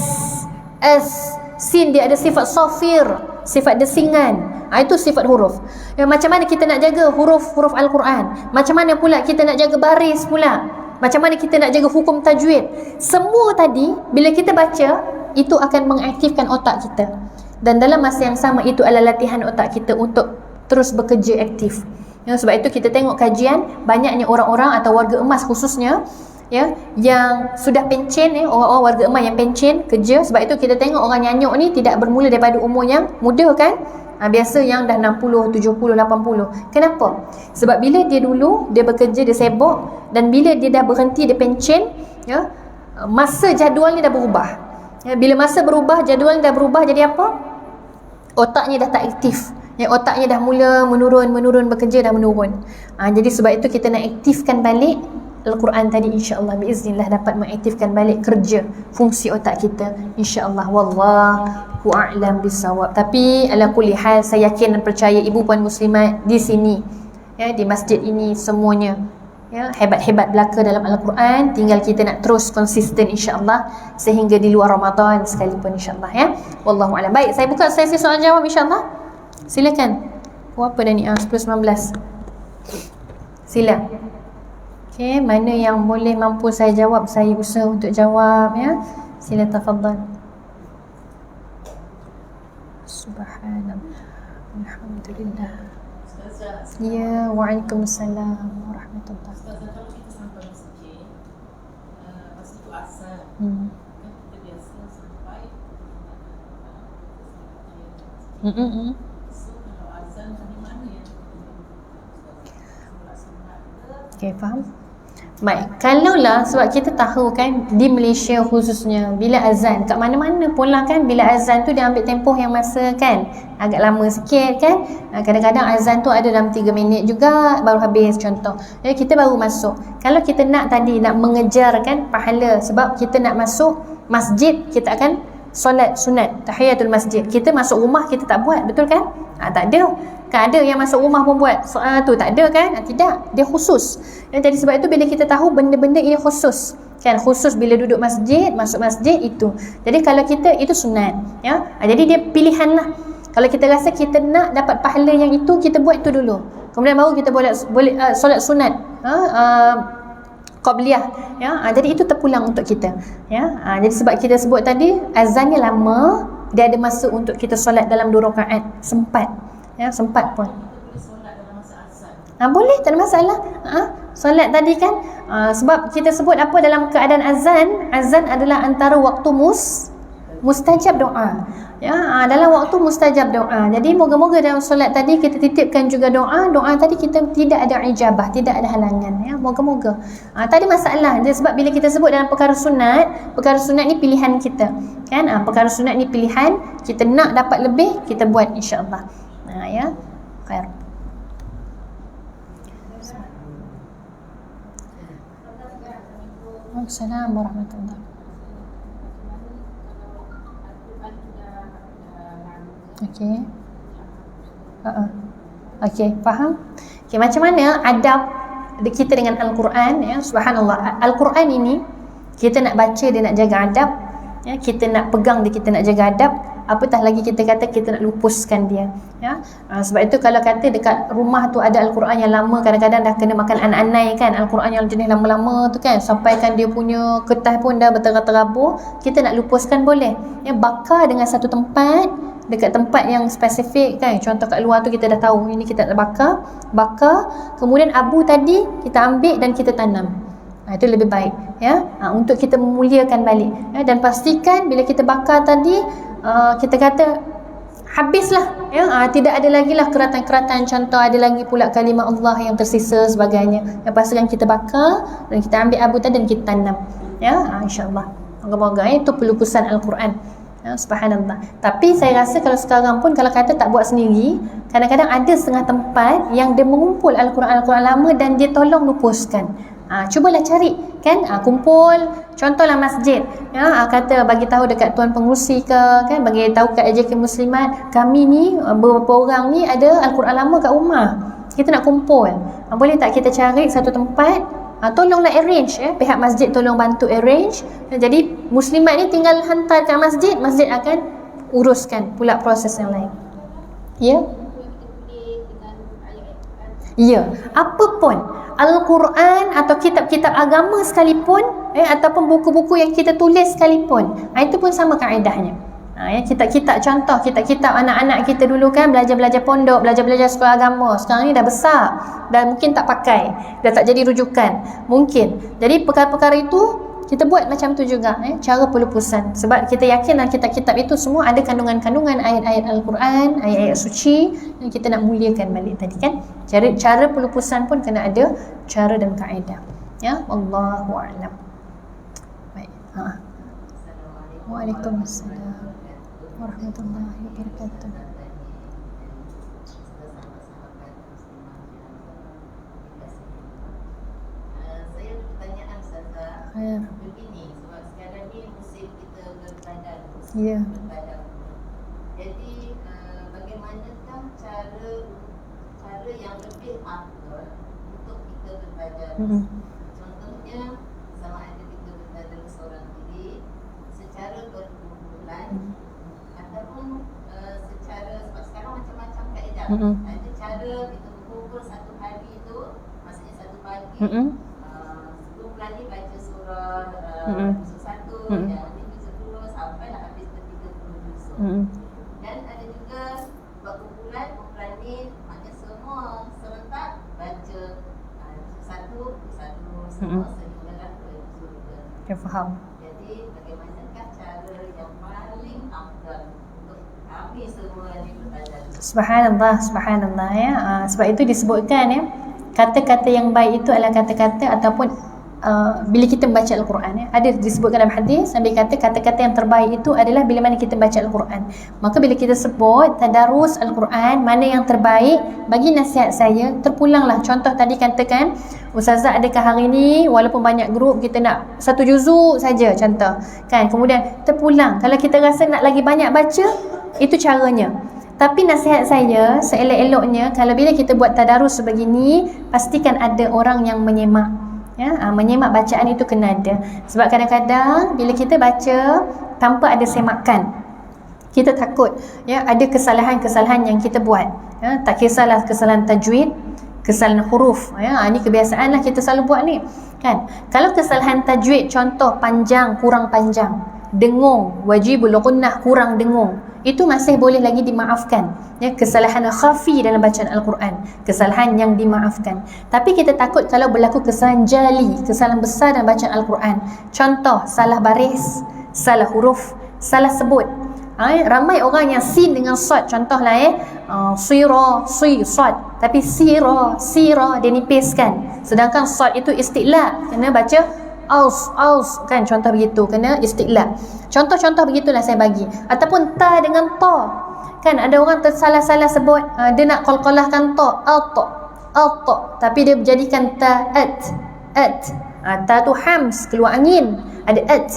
Speaker 1: Sin dia ada sifat safir, sifat desingan. Itu sifat huruf. Ya, macam mana kita nak jaga huruf-huruf Al-Quran? Macam mana pula kita nak jaga baris pula? Macam mana kita nak jaga hukum tajwid? Semua tadi bila kita baca, itu akan mengaktifkan otak kita. Dan dalam masa yang sama itu adalah latihan otak kita untuk terus bekerja aktif. Ya, sebab itu kita tengok kajian, banyaknya orang-orang atau warga emas khususnya, ya, yang sudah pencen, ya, orang-orang warga emas yang pencen kerja. Sebab itu kita tengok orang nyanyuk ni tidak bermula daripada umur yang muda kan. Biasa yang dah 60, 70, 80. Kenapa? Sebab bila dia dulu dia bekerja, dia sibuk, dan bila dia dah berhenti, dia pencen, ya, masa jadualnya dah berubah. Ya, bila masa berubah, jadualnya dah berubah, jadi apa? Otaknya dah tak aktif. Ya, otaknya dah mula menurun bekerja dah menurun. Jadi sebab itu kita nak aktifkan balik Al-Quran tadi, insya-Allah biiznillah dapat mengaktifkan balik kerja fungsi otak kita, insya-Allah. Wallahu a'lam bisawab. Tapi ala kulli hal, saya yakin dan percaya ibu puan muslimat di sini, ya, di masjid ini semuanya, ya, hebat-hebat belaka dalam Al-Quran. Tinggal kita nak terus konsisten, insya-Allah, sehingga di luar Ramadan sekalipun, insya-Allah, ya. Wallahu a'lam. Baik, saya buka sesi soal jawab, insya-Allah. Silakan. Apa dah ni? 10-19. Sila. Okey, mana yang boleh mampu saya jawab, saya usaha untuk jawab, ya. Sila tafadhal. Subhanallah. Alhamdulillah. Ya, waalaikumsalam warahmatullahi.
Speaker 2: Ustazah, kalau kita sampai masjid, masa itu asal, kan kita biasa sampai so kalau azan dari mana yang
Speaker 1: okey, faham? Baik, kalaulah sebab kita tahu kan di Malaysia khususnya bila azan, kat mana-mana pun lah kan, bila azan tu dia ambil tempoh yang masa kan agak lama sikit kan. Kadang-kadang azan tu ada dalam 3 minit juga baru habis contoh. Jadi kita baru masuk. Kalau kita nak tadi nak mengejar kan pahala, sebab kita nak masuk masjid, kita akan solat sunat tahiyatul masjid. Kita masuk rumah kita tak buat, betul kan? Tak ada. Kan ada yang masuk rumah pun buat soal tu, tak ada kan? Tidak, dia khusus. Dan jadi sebab itu bila kita tahu benda-benda ini khusus, kan, khusus bila duduk masjid, masuk masjid itu. Jadi kalau kita itu sunat, ya. Jadi dia pilihan lah. Kalau kita rasa kita nak dapat pahala yang itu, kita buat itu dulu. Kemudian baru kita boleh solat sunat, qabliyah, ya. Jadi itu terpulang untuk kita, ya. Jadi sebab kita sebut tadi azannya lama, dia ada masa untuk kita solat dalam 2 rakaat, sempat. Ya, sempat pun.
Speaker 2: boleh solat dalam masa azan?
Speaker 1: Boleh, tak ada masalah. Solat tadi kan, sebab kita sebut apa dalam keadaan azan, azan adalah antara waktu mustajab doa. Ya, dalam waktu mustajab doa. Jadi moga-moga dalam solat tadi kita titipkan juga doa. Doa tadi kita tidak ada ijabah, tidak ada halangan, ya. Moga-moga. Tak ada masalah. Dia sebab bila kita sebut dalam perkara sunat ni pilihan kita. Kan? Perkara sunat ni pilihan, kita nak dapat lebih, kita buat insya-Allah. Ya. Khair. Assalamualaikum warahmatullahi. Okey. Okey, faham? Okey, macam mana adab kita dengan Al-Quran, ya. Subhanallah. Al-Quran ini Kita nak baca, dia nak jaga adab, ya, kita nak pegang dia, kita nak jaga adab, apatah lagi kita kata kita nak lupuskan dia, ya. Sebab itu kalau kata dekat rumah tu ada Al-Quran yang lama, kadang-kadang dah kena makan anai kan, Al-Quran yang jenis lama-lama tu kan, sampai kan dia punya kertas pun dah berterabur, kita nak lupuskan boleh, ya. Bakar dengan satu tempat, dekat tempat yang spesifik kan, contoh kat luar tu kita dah tahu ini kita nak bakar, kemudian abu tadi kita ambil dan kita tanam. Itu lebih baik, ya, untuk kita memuliakan balik, ya. Dan pastikan bila kita bakar tadi, kita kata habislah, ya. Tidak ada lagi lah keratan-keratan, contoh ada lagi pula kalimah Allah yang tersisa sebagainya. Yang pastikan kita bakar dan kita ambil abu tadi dan kita tanam, ya. InsyaAllah moga-moga itu pelupusan Al-Quran, ya. Subhanallah. Tapi saya rasa kalau sekarang pun kalau kata tak buat sendiri, kadang-kadang ada setengah tempat yang dia mengumpul Al-Quran lama dan dia tolong lupuskan. Cubalah cari kan, kumpul, contohlah masjid, ya, kata bagi tahu dekat tuan pengurusi ke kan, bagi tahu kat AJK Muslimat, kami ni beberapa orang ni ada Al-Quran lama kat rumah, kita nak kumpul, boleh tak kita cari satu tempat, tolonglah arrange, ya, pihak masjid tolong bantu arrange, jadi muslimat ni tinggal hantar kat masjid, masjid akan uruskan pula proses yang lain, ya. Ya, apa pun Al-Quran atau kitab-kitab agama sekalipun, ataupun buku-buku yang kita tulis sekalipun, itu pun sama kaedahnya. Ya, kitab-kitab, contoh kitab-kitab anak-anak kita dulu kan, belajar-belajar pondok, belajar-belajar sekolah agama, sekarang ni dah besar dan mungkin tak pakai, dah tak jadi rujukan mungkin. Jadi perkara-perkara itu kita buat macam tu juga, cara pelupusan. Sebab kita yakin dalam kitab-kitab itu semua ada kandungan-kandungan ayat-ayat Al-Quran, ayat-ayat suci yang kita nak muliakan balik tadi kan. Cara pelupusan pun kena ada cara dan kaedah, ya. Wallahu a'lam. Baik. Waalaikumsalam warahmatullahi wabarakatuh.
Speaker 2: Begini, sebab sekarang ni musim kita berbadan,
Speaker 1: Ya.
Speaker 2: Jadi bagaimanakah cara yang lebih afdal untuk kita berbadan? Contohnya sama ada kita berbadan seorang diri secara berkumpulan ataupun secara, sebab sekarang macam-macam kaedah. Ada cara kita berkumpul satu hari itu, maksudnya satu pagi, kumpulan ni baca surah juzuk 1, yang ni juzuk 2 sampai lah habis ke 30 juzuk. Dan ada juga buat kumpulan ni maknanya semua serentak baca juzuk 1 semua sehinggalah ke juzuk 2.
Speaker 1: Ya, faham.
Speaker 2: Jadi bagaimanakah cara yang paling afdal untuk kami semua ni berbadan?
Speaker 1: Subhanallah, subhanallah, ya. Sebab itu disebutkan, ya, kata-kata yang baik itu adalah kata-kata ataupun bila kita membaca Al-Quran, ya, ada disebutkan dalam hadis, Nabi kata kata-kata yang terbaik itu adalah bila mana kita baca Al-Quran. Maka bila kita sebut tadarus Al-Quran, mana yang terbaik, bagi nasihat saya, terpulanglah. Contoh tadi katakan, Ustazah adakah hari ni walaupun banyak grup kita nak satu juzuk saja, contoh kan, kemudian terpulang. Kalau kita rasa nak lagi banyak baca, itu caranya. Tapi nasihat saya, seelok-eloknya kalau bila kita buat tadarus sebegini, pastikan ada orang yang menyemak, ya. Menyemak bacaan itu kena ada. Sebab kadang-kadang bila kita baca tanpa ada semakan, kita takut, ya, ada kesalahan-kesalahan yang kita buat, ya. Tak kisahlah kesalahan tajwid, kesalahan huruf, ya. Ini kebiasaan lah kita selalu buat ni kan. Kalau kesalahan tajwid, contoh panjang kurang panjang, dengung, wajibul gunnah kurang dengung, itu masih boleh lagi dimaafkan, ya. Kesalahan khafi dalam bacaan Al-Quran, kesalahan yang dimaafkan. Tapi kita takut kalau berlaku kesalahan jali, kesalahan besar dalam bacaan Al-Quran, contoh salah baris, salah huruf, salah sebut. Ramai orang yang sin dengan sad, contohlah sira, sad, tapi sira dia nipiskan, sedangkan sad itu isti'la, kena baca aus kan, contoh begitu, kena istiqlal. Contoh-contoh begitulah saya bagi. Ataupun ta dengan ta kan, ada orang tersalah-salah sebut, dia nak qalqalahkan ta, alta, tapi dia jadikan ta at. Ta tu hams, keluar angin, ada at,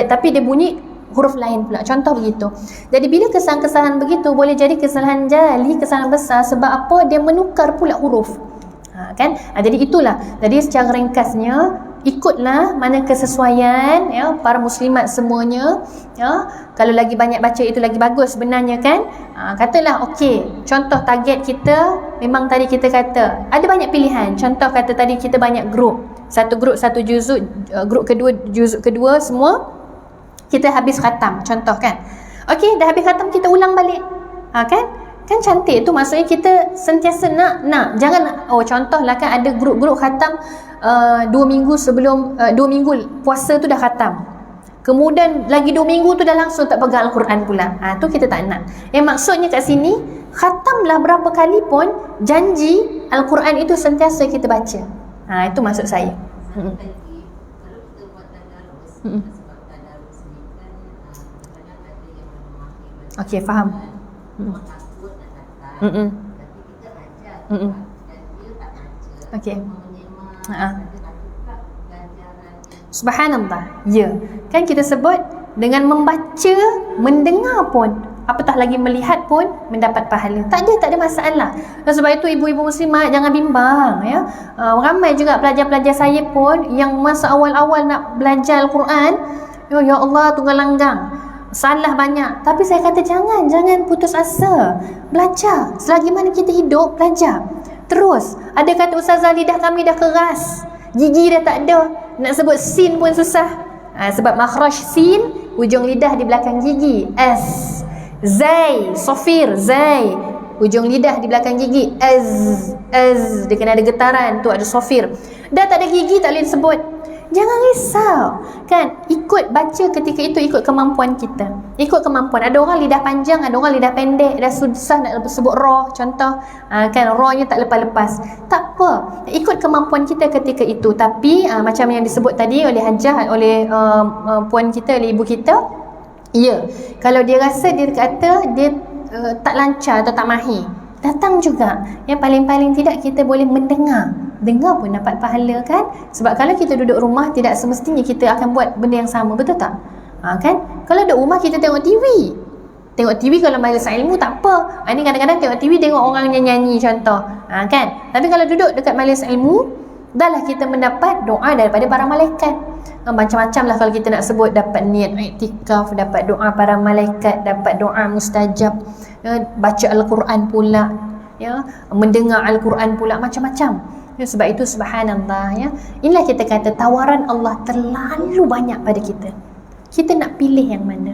Speaker 1: tapi dia bunyi huruf lain pula, contoh begitu. Jadi bila kesalahan-kesalahan begitu boleh jadi kesalahan jali, kesalahan besar. Sebab apa? Dia menukar pula huruf, kan. Jadi itulah, jadi secara ringkasnya ikutlah mana kesesuaian ya para muslimat semuanya ya. Kalau lagi banyak baca itu lagi bagus sebenarnya kan. Katalah okey, contoh target kita memang tadi kita kata ada banyak pilihan. Contoh kata tadi kita banyak grup. Satu grup satu juzuk, grup kedua juzuk kedua semua kita habis khatam, contoh kan. Okey, dah habis khatam kita ulang balik. Kan cantik tu, maksudnya kita sentiasa nak jangan contohlah kan ada grup-grup khatam 2 minggu sebelum 2 minggu puasa tu dah khatam, kemudian lagi 2 minggu tu dah langsung tak pegang Al-Quran pula. Tu kita tak nak. Maksudnya kat sini khatamlah berapa kali pun janji Al-Quran itu sentiasa kita baca. Itu maksud saya.
Speaker 2: Satu lagi, kalau kita buat tadarus, sebab tadarus ni kan kadang-kadang ada yang memahami
Speaker 1: Okey, faham.
Speaker 2: takut nak datang, tapi kita ajar dan dia tak baca.
Speaker 1: Okey.
Speaker 2: Menyemak, ada takut tak ganjaran.
Speaker 1: Subhanallah. Ya. Kan kita sebut dengan membaca, mendengar pun, apatah lagi melihat pun mendapat pahala. Tak ada masalah. Dan sebab itu ibu-ibu muslimat jangan bimbang ya. Ramai juga pelajar-pelajar saya pun yang masa awal-awal nak belajar Al-Quran, ya Allah tunggal langgang, salah banyak. Tapi saya kata jangan putus asa. Belajar. Selagi mana kita hidup, belajar. Terus. Ada kata ustazah lidah kami dah keras, gigi dah tak ada, nak sebut sin pun susah. Sebab makhraj sin, ujung lidah di belakang gigi. S. Zai, sofir, zai, ujung lidah di belakang gigi. Az, dia kena ada getaran, tu ada sofir. Dah tak ada gigi tak boleh sebut. Jangan risau kan, ikut baca ketika itu ikut kemampuan kita. Ikut kemampuan. Ada orang lidah panjang, ada orang lidah pendek, dah susah nak sebut ra contoh. Kan ra-nya tak lepas-lepas. Tak apa, ikut kemampuan kita ketika itu. Tapi macam yang disebut tadi oleh Hajah, oleh puan kita, oleh ibu kita, ya, kalau dia rasa dia kata dia tak lancar atau tak mahir, datang juga. Yang paling-paling tidak kita boleh mendengar. Dengar pun dapat pahala kan. Sebab kalau kita duduk rumah tidak semestinya kita akan buat benda yang sama, betul tak? Kan? Kalau duduk rumah kita tengok TV. Tengok TV kalau majlis ilmu tak apa. Ini kadang-kadang tengok TV tengok orang nyanyi contoh. Kan? Tapi kalau duduk dekat majlis ilmu, dahlah kita mendapat doa daripada para malaikat. Macam-macam lah kalau kita nak sebut, dapat niat iktikaf, dapat doa para malaikat, dapat doa mustajab, baca Al-Quran pula, ya, mendengar Al-Quran pula, macam-macam. Sebab itu subhanallah ya. Inilah kita kata tawaran Allah terlalu banyak pada kita. Kita nak pilih yang mana.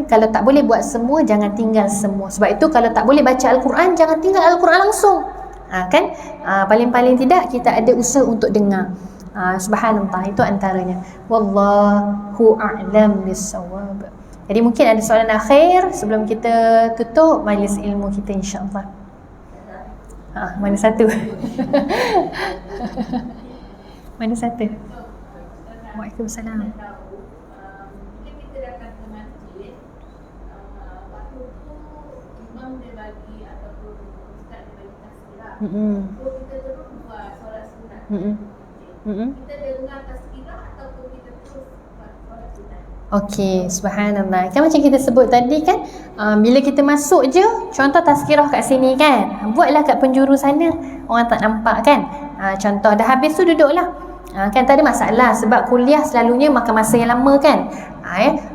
Speaker 1: Kalau tak boleh buat semua, jangan tinggal semua. Sebab itu kalau tak boleh baca Al-Quran, jangan tinggal Al-Quran langsung. Kan? Paling-paling tidak kita ada usaha untuk dengar. Subhanallah, itu antaranya. Wallahu a'lam bis-shawab. Jadi mungkin ada soalan akhir sebelum kita tutup majlis ilmu kita insya-Allah. Mana satu? Mana satu? Waalaikumsalam.
Speaker 3: Bila kita datang ke masjid, waktu tu imam dia bagi ataupun ustaz dia bagi tazkirah. So kita terus buat solat sunat. Kita dengar tazkirah ataupun kita terus buat solat sunat.
Speaker 1: Okey, subhanallah. Kan macam kita sebut tadi kan, bila kita masuk je, contoh tazkirah kat sini kan, buatlah kat penjuru sana, orang tak nampak kan. Contoh dah habis tu duduklah. Kan tak ada masalah sebab kuliah selalunya makan masa yang lama kan.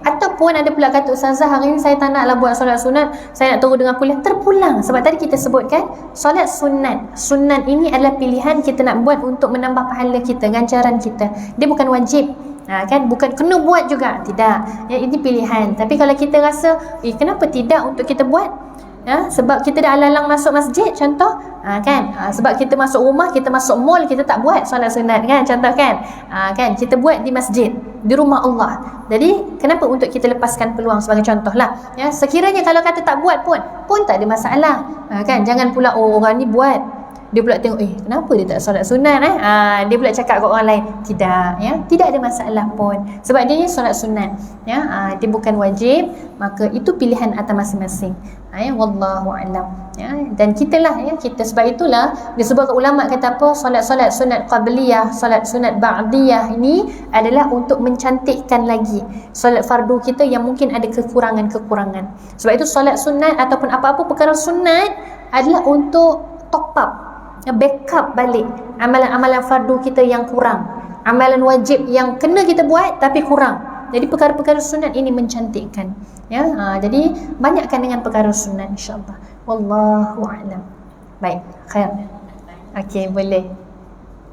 Speaker 1: Ataupun ada pula kata ustazah hari ni saya tak naklah buat solat sunat, saya nak terus dengan kuliah, terpulang. Sebab tadi kita sebutkan solat sunat. Sunat ini adalah pilihan kita nak buat untuk menambah pahala kita, ganjaran kita. Dia bukan wajib. Kan bukan kena buat juga, tidak ya, ini pilihan. Tapi kalau kita rasa kenapa tidak untuk kita buat, sebab kita dah alalang masuk masjid contoh, kan sebab kita masuk rumah, kita masuk mall, kita tak buat solat sunat kan contoh kan, kan kita buat di masjid, di rumah Allah. Jadi kenapa untuk kita lepaskan peluang, sebagai contoh lah ya. Sekiranya kalau kata tak buat pun tak ada masalah, kan jangan pula orang ni buat, dia pula tengok kenapa dia tak solat sunat dia pula cakap kat orang lain. Tidak ya, tidak ada masalah pun sebab dia ni solat sunat ya. Dia bukan wajib, maka itu pilihan atas masing-masing ya. Wallahu a'lam ya. Dan kita lah ya, kita sebab itulah disebut ulama kata apa, solat-solat sunat qabliyah, solat sunat ba'diyah ini adalah untuk mencantikkan lagi solat fardu kita yang mungkin ada kekurangan-kekurangan. Sebab itu solat sunat ataupun apa-apa perkara sunat adalah untuk top up backup balik amalan-amalan fardu kita yang kurang, amalan wajib yang kena kita buat tapi kurang. Jadi perkara-perkara sunat ini mencantikkan, ya. Jadi banyakkan dengan perkara sunat, insya-Allah. Wallahu a'lam. Baik, khair. Okey, boleh.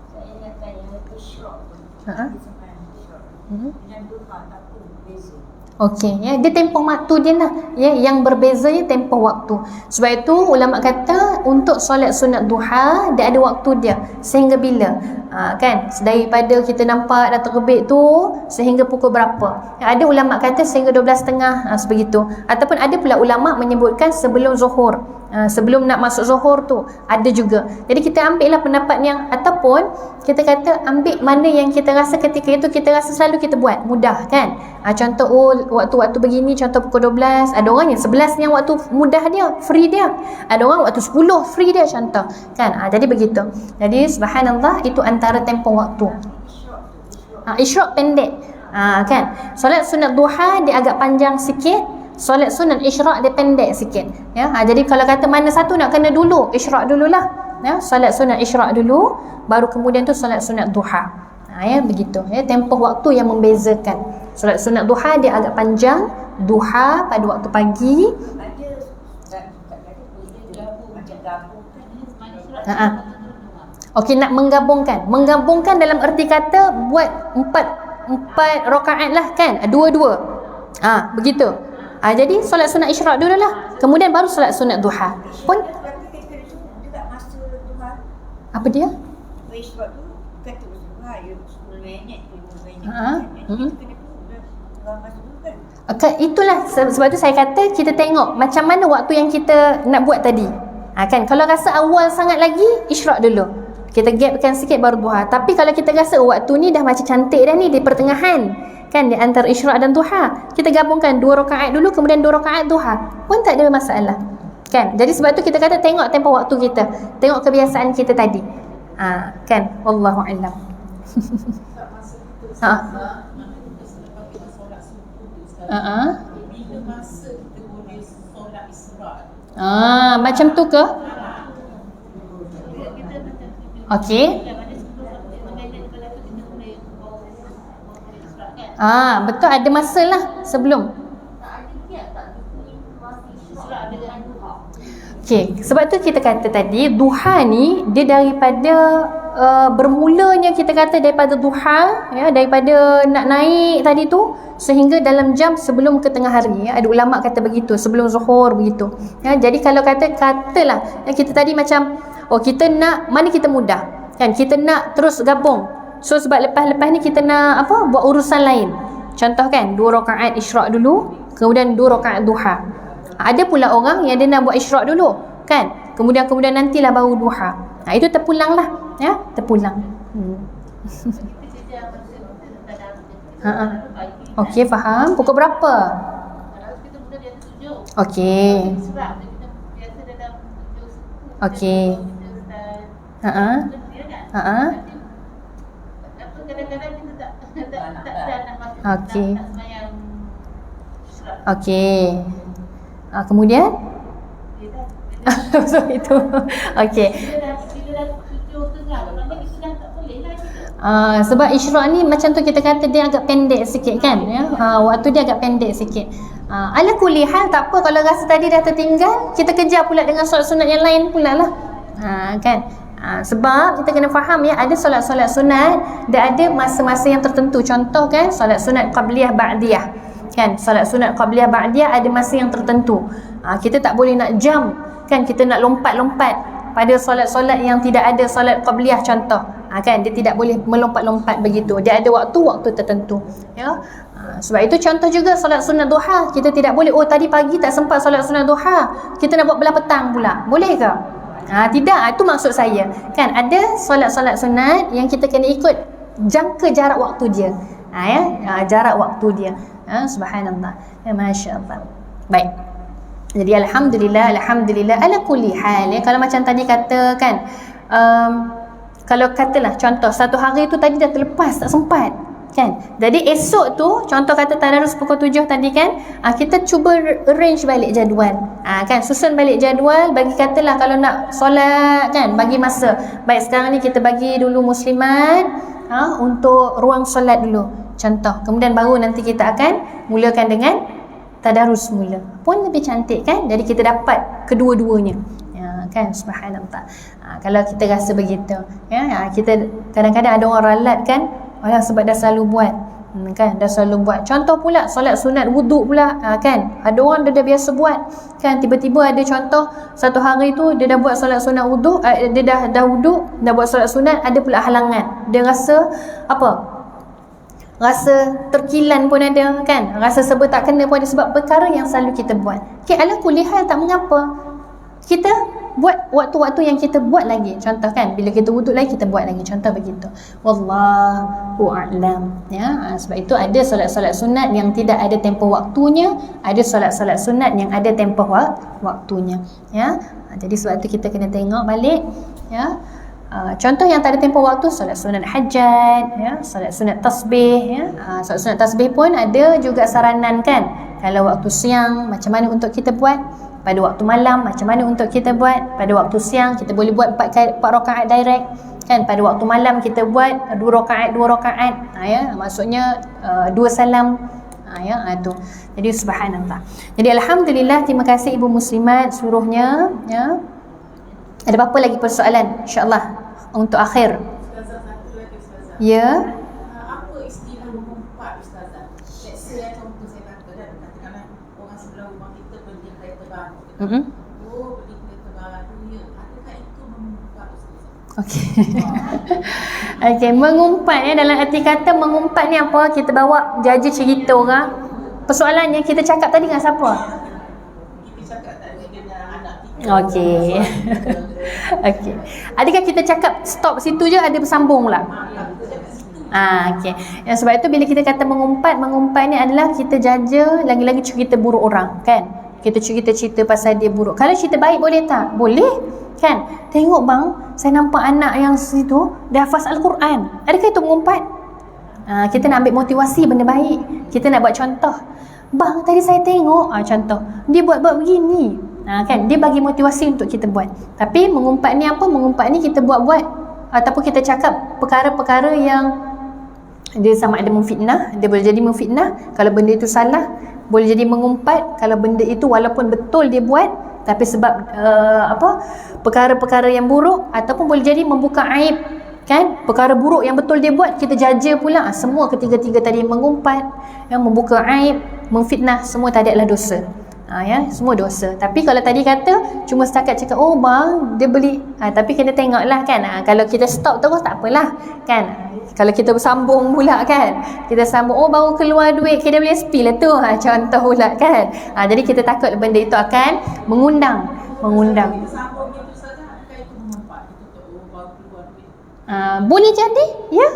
Speaker 2: Saya nak tanya isyrak tu.
Speaker 1: Ha.
Speaker 2: Dengan duha apa beza?
Speaker 1: Okey, ya, dia tempoh waktu dia lah, ya, yang berbeza ya tempoh waktu. Sebab itu ulama kata untuk solat sunat duha dia ada waktu dia sehingga bila, kan, daripada kita nampak dah terbit tu sehingga pukul berapa. Ada ulama kata sehingga 12.30, sebegitu. Ataupun ada pula ulama menyebutkan sebelum zuhur, sebelum nak masuk zuhur tu ada juga. Jadi kita ambil lah pendapat yang, ataupun kita kata ambil mana yang kita rasa ketika itu kita rasa selalu kita buat mudah, kan. Contoh waktu-waktu begini, contoh pukul 12, ada orang yang 11 yang waktu mudah dia, free dia. Ada orang waktu 10 free dia, contoh, kan. Jadi begitu. Jadi subhanallah, itu antara tempoh waktu. Isyraq pendek, kan. Solat sunat duha dia agak panjang sikit, solat sunat isyraq dia pendek sikit, ya. Jadi kalau kata mana satu nak kena dulu, isyraq dululah, ya. Solat sunat isyraq dulu, baru kemudian tu solat sunat duha. Ya, begitu, ya, tempoh waktu yang membezakan. Solat sunat duha dia agak panjang, duha pada waktu pagi. Okey, nak menggabungkan dalam erti kata buat empat rakaat lah, kan, dua-dua, begitu. Jadi solat sunat isyraq dululah, kemudian baru solat sunat duha pun. Apa dia? Itulah sebab tu saya kata kita tengok macam mana waktu yang kita nak buat tadi, kan. Kalau rasa awal sangat lagi, isyraq dulu, kita gapkan sikit baru duha. Tapi kalau kita rasa waktu ni dah macam cantik dah ni di pertengahan, kan, di antara isyraq dan duha, kita gabungkan 2 rakaat dulu kemudian 2 rakaat duha pun tak ada masalah, kan. Jadi sebab tu kita kata tengok tempoh waktu kita, tengok kebiasaan kita tadi, kan. Wallahu a'lam. Macam tu ke? Okey. Betul, ada masa lah sebelum. Okey, sebab tu kita kata tadi duha ni dia daripada bermulanya, kita kata daripada duha, ya, daripada nak naik tadi tu sehingga dalam jam sebelum ke tengah hari, ya. Ada ulama kata begitu, sebelum zuhur begitu, ya. Jadi kalau katalah kita tadi macam kita nak mana kita mudah, kan, kita nak terus gabung. So sebab lepas ni kita nak buat urusan lain. Contoh, kan, 2 rakaat isyraq dulu, kemudian 2 rakaat duha. Ada pula orang yang dia nak buat isyraq dulu, kan, kemudian nantilah baru duha. Itu terpulang lah, ya, terpulang. Okey, faham. Pukul berapa? Okey. Okey. Okey. Okey. Kemudian so itu. Okey. Sebab isyraq ni macam tu kita kata dia agak pendek sikit, kan, ya. Waktu dia agak pendek sikit. Ala kulli hal, tak apa kalau rasa tadi dah tertinggal, kita kejar pula dengan solat sunat yang lain pula lah, kan. Sebab kita kena faham, ya, ada solat-solat sunat dia ada masa-masa yang tertentu. Contoh, kan, solat sunat qabliyah ba'diyah, kan, solat sunat qabliyah ba'diyah ada masa yang tertentu. Kita tak boleh nak jam, kan, kita nak lompat-lompat pada solat-solat yang tidak ada solat qabliyah, contoh, kan, dia tidak boleh melompat-lompat begitu, dia ada waktu-waktu tertentu, ya. Sebab itu contoh juga solat sunat duha, kita tidak boleh tadi pagi tak sempat solat sunat duha, kita nak buat belah petang pula, boleh ke? Tidak, itu maksud saya, kan. Ada solat-solat sunat yang kita kena ikut jangka jarak waktu dia, jarak waktu dia, subhanallah, ya, masya-Allah. Baik. Jadi alhamdulillah ala kulli hal, ya. Kalau macam tadi kata, kan, kalau katalah contoh satu hari tu tadi dah terlepas, tak sempat, kan. Jadi esok tu contoh kata tadarus pukul 7 tadi kan, kita cuba arrange balik jadual, kan, susun balik jadual. Bagi katalah kalau nak solat kan, bagi masa, baik sekarang ni kita bagi dulu muslimat untuk ruang solat dulu contoh, kemudian baru nanti kita akan mulakan dengan tadarus mula, pun lebih cantik kan. Jadi kita dapat kedua-duanya, kan, subhanallah. Kalau kita rasa begitu, kita kadang-kadang ada orang ralat kan, sebab dah selalu buat, kan, dah selalu buat. Contoh pula solat sunat wuduk pula, kan, ada orang dah biasa buat, kan, tiba-tiba ada contoh satu hari tu dia dah buat solat sunat wuduk, dia dah wuduk, dah buat solat sunat, ada pula halangan, dia rasa rasa terkilan pun ada, kan, rasa serba tak kena pun ada, sebab perkara yang selalu kita buat. Okay, ala kulli hal tak mengapa, kita buat waktu-waktu yang kita buat lagi. Contoh kan, bila kita wuduk lagi kita buat lagi, contoh begitu. Wallahu a'lam, sebab itu ada solat-solat sunat yang tidak ada tempoh waktunya, ada solat-solat sunat yang ada tempoh waktunya, jadi sebab itu kita kena tengok balik, contoh yang tak ada tempoh waktu, solat sunat hajat, solat sunat tasbih, solat sunat tasbih pun ada juga saranan kan. Kalau waktu siang macam mana untuk kita buat, pada waktu malam macam mana untuk kita buat. Pada waktu siang kita boleh buat 4 rakaat direct, kan, pada waktu malam kita buat 2 rakaat, maksudnya 2 salam, tu. Jadi subhanallah. Jadi alhamdulillah, terima kasih ibu muslimat seluruhnya, Ada apa-apa lagi persoalan insya-Allah untuk akhir?
Speaker 3: Ustazah, satu lagi Ustazah.
Speaker 1: Ya.
Speaker 3: Apa istilah mengumpat Ustazah? Let's say contoh saya kata katakanlah orang sebelah rumah kita beli kereta baru. Beli kereta baru, adakah itu mengumpat Ustazah?
Speaker 1: Okey. Okey, mengumpat dalam arti kata mengumpat ni apa? Kita bawa jaja cerita orang. Persoalannya kita cakap tadi dengan siapa?
Speaker 3: Kita cakap tadi dengan anak kita.
Speaker 1: Okey. Okey. Adakah kita cakap stop situ je, ada bersambung pula? Okey. Yang sebab itu bila kita kata mengumpat ni adalah kita jaja lagi-lagi cerita buruk orang, kan? Kita cerita pasal dia buruk. Kalau cerita baik boleh tak? Boleh, kan? Tengok bang, saya nampak anak yang situ dah hafaz Al-Quran. Adakah itu mengumpat? Kita nak ambil motivasi benda baik. Kita nak buat contoh. Bang, tadi saya tengok, contoh, dia buat begini. Kan, dia bagi motivasi untuk kita buat. Tapi mengumpat ni apa? Mengumpat ni kita buat-buat ataupun kita cakap perkara-perkara yang dia sama ada memfitnah, dia boleh jadi memfitnah kalau benda itu salah, boleh jadi mengumpat kalau benda itu walaupun betul dia buat tapi sebab perkara-perkara yang buruk, ataupun boleh jadi membuka aib, kan, perkara buruk yang betul dia buat kita jaja pula. Semua ketiga-tiga tadi, mengumpat, membuka aib, memfitnah, semua tadi adalah dosa. Semua dosa. Tapi kalau tadi kata cuma setakat cakap, oh bang dia beli, tapi kena tengoklah kan, kalau kita stop terus tak apalah, kan. Kalau kita bersambung pula kan, kita sambung, oh baru keluar duit KWSP lah tu, contoh pula kan. Jadi kita takut benda itu akan mengundang.
Speaker 3: Sambung itu Ustazah, adakah itu mengumpat? Itu baru keluar duit.
Speaker 1: Boleh jadi, ya.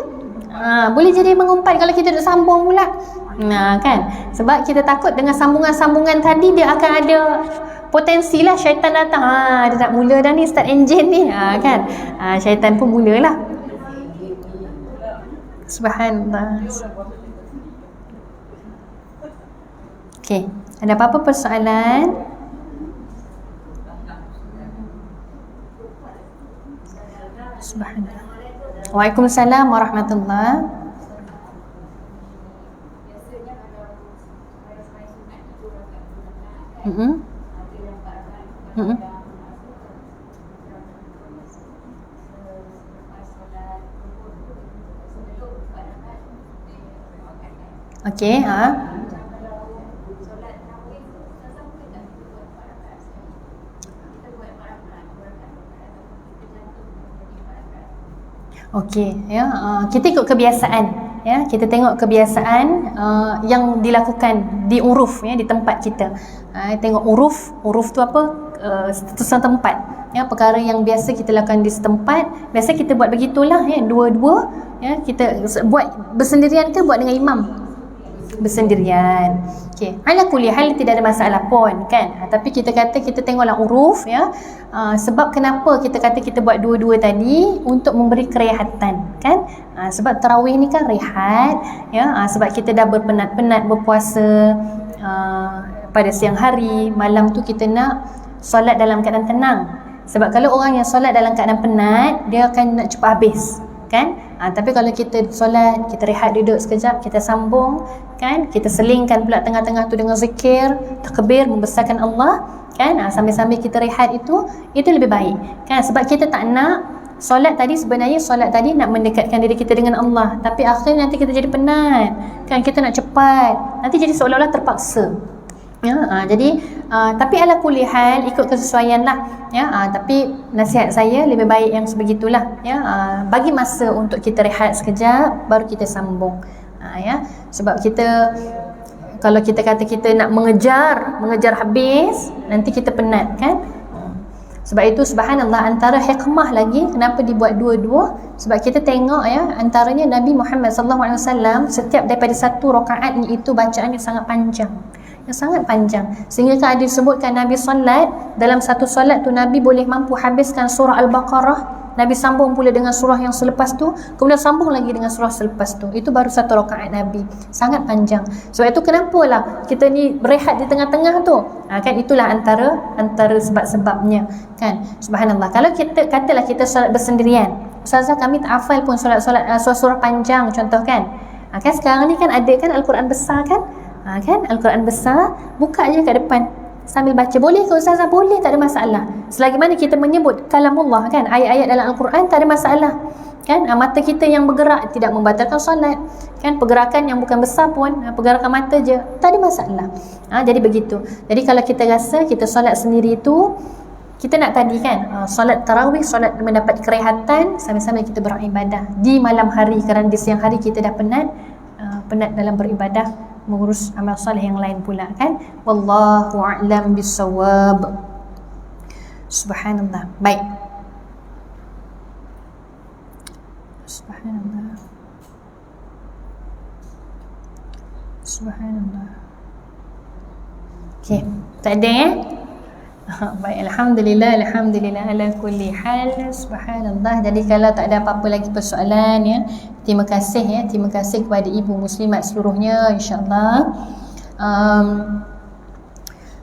Speaker 1: Boleh jadi mengumpat kalau kita duk sambung pula. Kan, sebab kita takut dengan sambungan-sambungan tadi dia akan ada potensi lah syaitan datang. Dia nak mula dah ni, start engine ni, kan. Syaitan pun mulalah. Subhanallah. Okey, ada apa-apa persoalan? Subhanallah. Waalaikumsalam warahmatullahi. Okey, Okey, kita ikut kebiasaan, kita tengok kebiasaan yang dilakukan di uruf, di tempat kita. Tengok uruf tu apa? Setempat, perkara yang biasa kita lakukan di setempat, biasa kita buat begitulah, dua-dua, kita buat bersendirian ke buat dengan imam? Bersendirian. Okey, ala kulli hal tidak ada masalah pun, kan. Tapi kita kata kita tengoklah uruf, sebab kenapa kita kata kita buat dua-dua tadi, untuk memberi kerehatan, kan. Sebab tarawih ni kan rehat, ya. Sebab kita dah berpenat-penat berpuasa pada siang hari, malam tu kita nak solat dalam keadaan tenang. Sebab kalau orang yang solat dalam keadaan penat, dia akan nak cepat habis, kan? Tapi kalau kita solat, kita rehat duduk sekejap, kita sambung, kan? Kita selingkan pula tengah-tengah tu dengan zikir, takbir, membesarkan Allah, kan? Sambil-sambil kita rehat itu lebih baik, kan? Sebab kita tak nak solat tadi, sebenarnya solat tadi nak mendekatkan diri kita dengan Allah, tapi akhirnya nanti kita jadi penat, kan? Kita nak cepat, nanti jadi seolah-olah terpaksa. Jadi tapi ala kulli hal ikut kesesuaian lah, ya. Tapi nasihat saya lebih baik yang sebegitulah, ya. Bagi masa untuk kita rehat sekejap baru kita sambung, ya. Sebab kita, kalau kita kata kita nak mengejar habis, nanti kita penat, kan? Sebab itu subhanallah, antara hikmah lagi kenapa dibuat dua-dua, sebab kita tengok, ya, antaranya Nabi Muhammad SAW setiap daripada satu rakaat ni itu bacaannya sangat panjang, sangat panjang, sehingga kan ada disebutkan Nabi solat, dalam satu solat tu Nabi boleh mampu habiskan surah Al-Baqarah, Nabi sambung pula dengan surah yang selepas tu, kemudian sambung lagi dengan surah selepas tu. Itu baru satu rakaat Nabi, sangat panjang. Sebab itu kenapalah kita ni berehat di tengah-tengah tu, kan? Itulah antara sebab-sebabnya, kan? Subhanallah. Kalau kita katalah kita solat bersendirian, ustazah kami tak hafal pun surah panjang contoh, kan? Kan sekarang ni kan ada kan Al-Quran besar, kan? Kan Al-Quran besar, buka je kat depan sambil baca. Boleh ke ustazah? Boleh, tak ada masalah. Selagi mana kita menyebut kalamullah, kan, ayat-ayat dalam Al-Quran, tak ada masalah, kan? Mata kita yang bergerak tidak membatalkan solat, kan? Pergerakan yang bukan besar pun, pergerakan mata je, tak ada masalah. Jadi begitu. Jadi kalau kita rasa kita solat sendiri tu, kita nak tadi, kan, solat tarawih, solat mendapat kerehatan, sambil-sambil kita beribadah di malam hari, kerana di siang hari kita dah penat dalam beribadah, mengurus amal soleh yang lain pula, kan? Wallahu a'lam bissawab. Subhanallah. Baik. Subhanallah. Subhanallah. Okey, tak ada, ya? Baik, alhamdulillah ala kulli hal. Subhanallah. Jadi kalau tak ada apa-apa lagi persoalan, ya, terima kasih, ya, terima kasih kepada ibu muslimat seluruhnya, insya-Allah.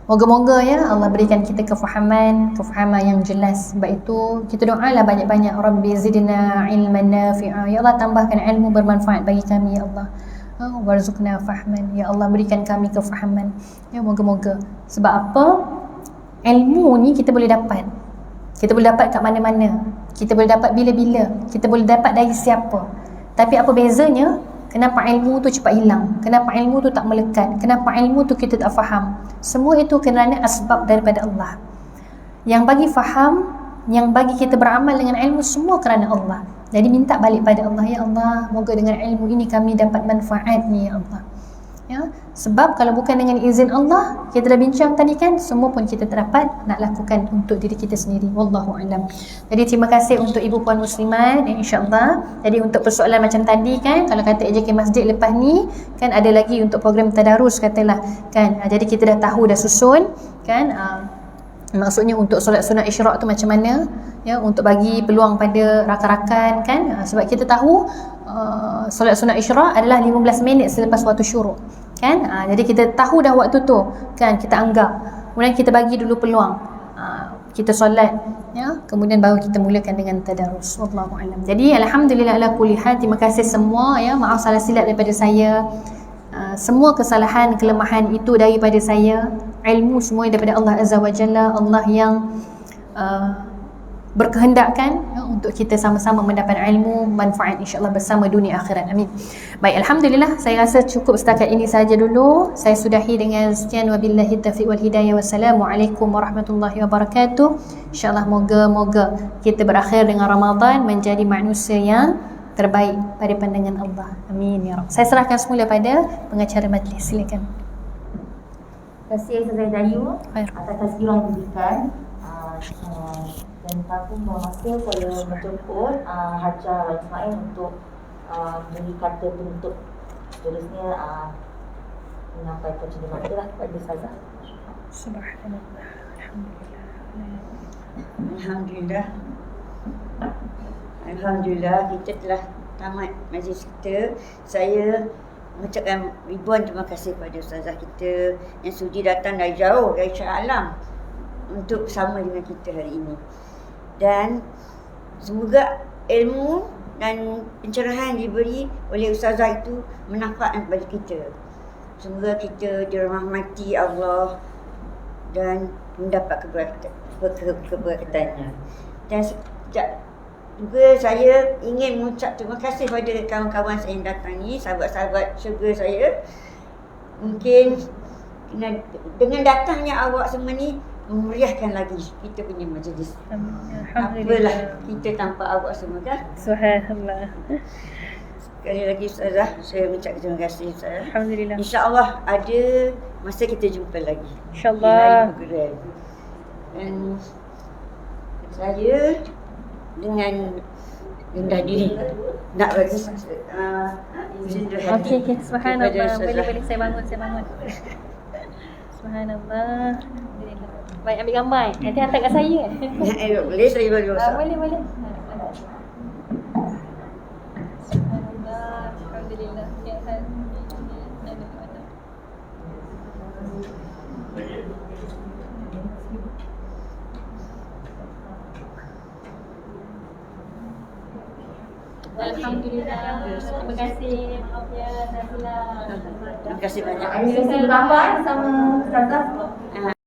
Speaker 1: Moga-moga, ya, Allah berikan kita kefahaman yang jelas. Sebab itu kita doalah banyak-banyak, Rabbi zidna ilman nafi'a, ya Allah tambahkan ilmu bermanfaat bagi kami, ya Allah. Warzuqna fahman, ya Allah berikan kami kefahaman, ya, moga-moga. Sebab apa? Ilmu ni kita boleh dapat kat mana-mana, kita boleh dapat bila-bila, kita boleh dapat dari siapa. Tapi apa bezanya? Kenapa ilmu tu cepat hilang? Kenapa ilmu tu tak melekat? Kenapa ilmu tu kita tak faham? Semua itu kerana asbab daripada Allah. Yang bagi faham, yang bagi kita beramal dengan ilmu, semua kerana Allah. Jadi minta balik pada Allah, ya Allah, moga dengan ilmu ini kami dapat manfaatnya, ya Allah. Ya, sebab kalau bukan dengan izin Allah, kita dah bincang tadi, kan, semua pun kita tak dapat nak lakukan untuk diri kita sendiri. Wallahu alam. Jadi terima kasih untuk ibu puan muslimat, insya-Allah. Jadi untuk persoalan macam tadi, kan, kalau kata AJK Masjid lepas ni, kan, ada lagi untuk program tadarus katalah, kan. Jadi kita dah tahu, dah susun, kan, maksudnya untuk solat sunat isyraq tu macam mana, ya, untuk bagi peluang pada rakan-rakan, kan. Sebab kita tahu solat sunat isyraq adalah 15 minit selepas waktu syuruk, kan. Jadi kita tahu dah waktu tu, kan, kita anggap, kemudian kita bagi dulu peluang, kita solat, ya, kemudian baru kita mulakan dengan tadarus. Wallahu alam. Jadi alhamdulillah ala kulli hal, terima kasih semua, ya. Maaf salah silap daripada saya, semua kesalahan, kelemahan itu daripada saya. Ilmu semua daripada Allah Azza wa Jalla, Allah yang berkehendakkan, ya, untuk kita sama-sama mendapat ilmu manfaat, insya-Allah bersama dunia akhirat. Amin. Baik, alhamdulillah, saya rasa cukup setakat ini saja dulu. Saya sudahi dengan sekian, wabillahi taufiq wal hidayah. Wassalamualaikum warahmatullahi wabarakatuh. Insya-Allah moga kita berakhir dengan Ramadan menjadi manusia yang terbaik pada pandangan Allah. Amin ya Rabb. Saya serahkan semula pada pengacara majlis. Silakan.
Speaker 4: Terima kasih Ustazah Dayu atas tazkirah yang diberikan. Dan takut masa saya menjemput Hajar Ismail untuk beri kata penutup, seterusnya menyampaikan cerita lah kepada Ustazah.
Speaker 1: Subhanallah.
Speaker 5: Alhamdulillah, kita telah tamat majlis kita, saya mengucapkan ribuan terima kasih kepada ustazah kita yang sudi datang dari jauh, dari Shah Alam untuk bersama dengan kita hari ini. Dan semoga ilmu dan pencerahan diberi oleh ustazah itu manfaat kepada kita. Semoga kita dirahmati Allah dan mendapat keberkatan. Dan juga saya ingin mengucap terima kasih kepada kawan-kawan saya yang datang ni, sahabat-sahabat syurga saya. Mungkin dengan datangnya awak semua ni memeriahkan lagi kita punya majlis. Apalah kita tanpa awak semua kan.
Speaker 1: Subhanallah.
Speaker 5: Sekali lagi ustazah, saya mengucapkan terima kasih ustazah.
Speaker 1: Alhamdulillah.
Speaker 5: InsyaAllah ada masa kita jumpa lagi.
Speaker 1: InsyaAllah.
Speaker 5: Dan saya dengan rendah diri nak bagi
Speaker 1: Okey, subhanallah. Boleh saya bangun. Subhanallah. Alhamdulillah. Baik, ambil gambar. Nanti hantar kat saya.
Speaker 5: Boleh saya bagi ustaz.
Speaker 1: Boleh. Subhanallah. Alhamdulillah. Ya Alhamdulillah. Terima kasih. Maaf ya, dah silap.
Speaker 5: Terima kasih banyak.
Speaker 4: Kami sesi bergambar bersama ustazah.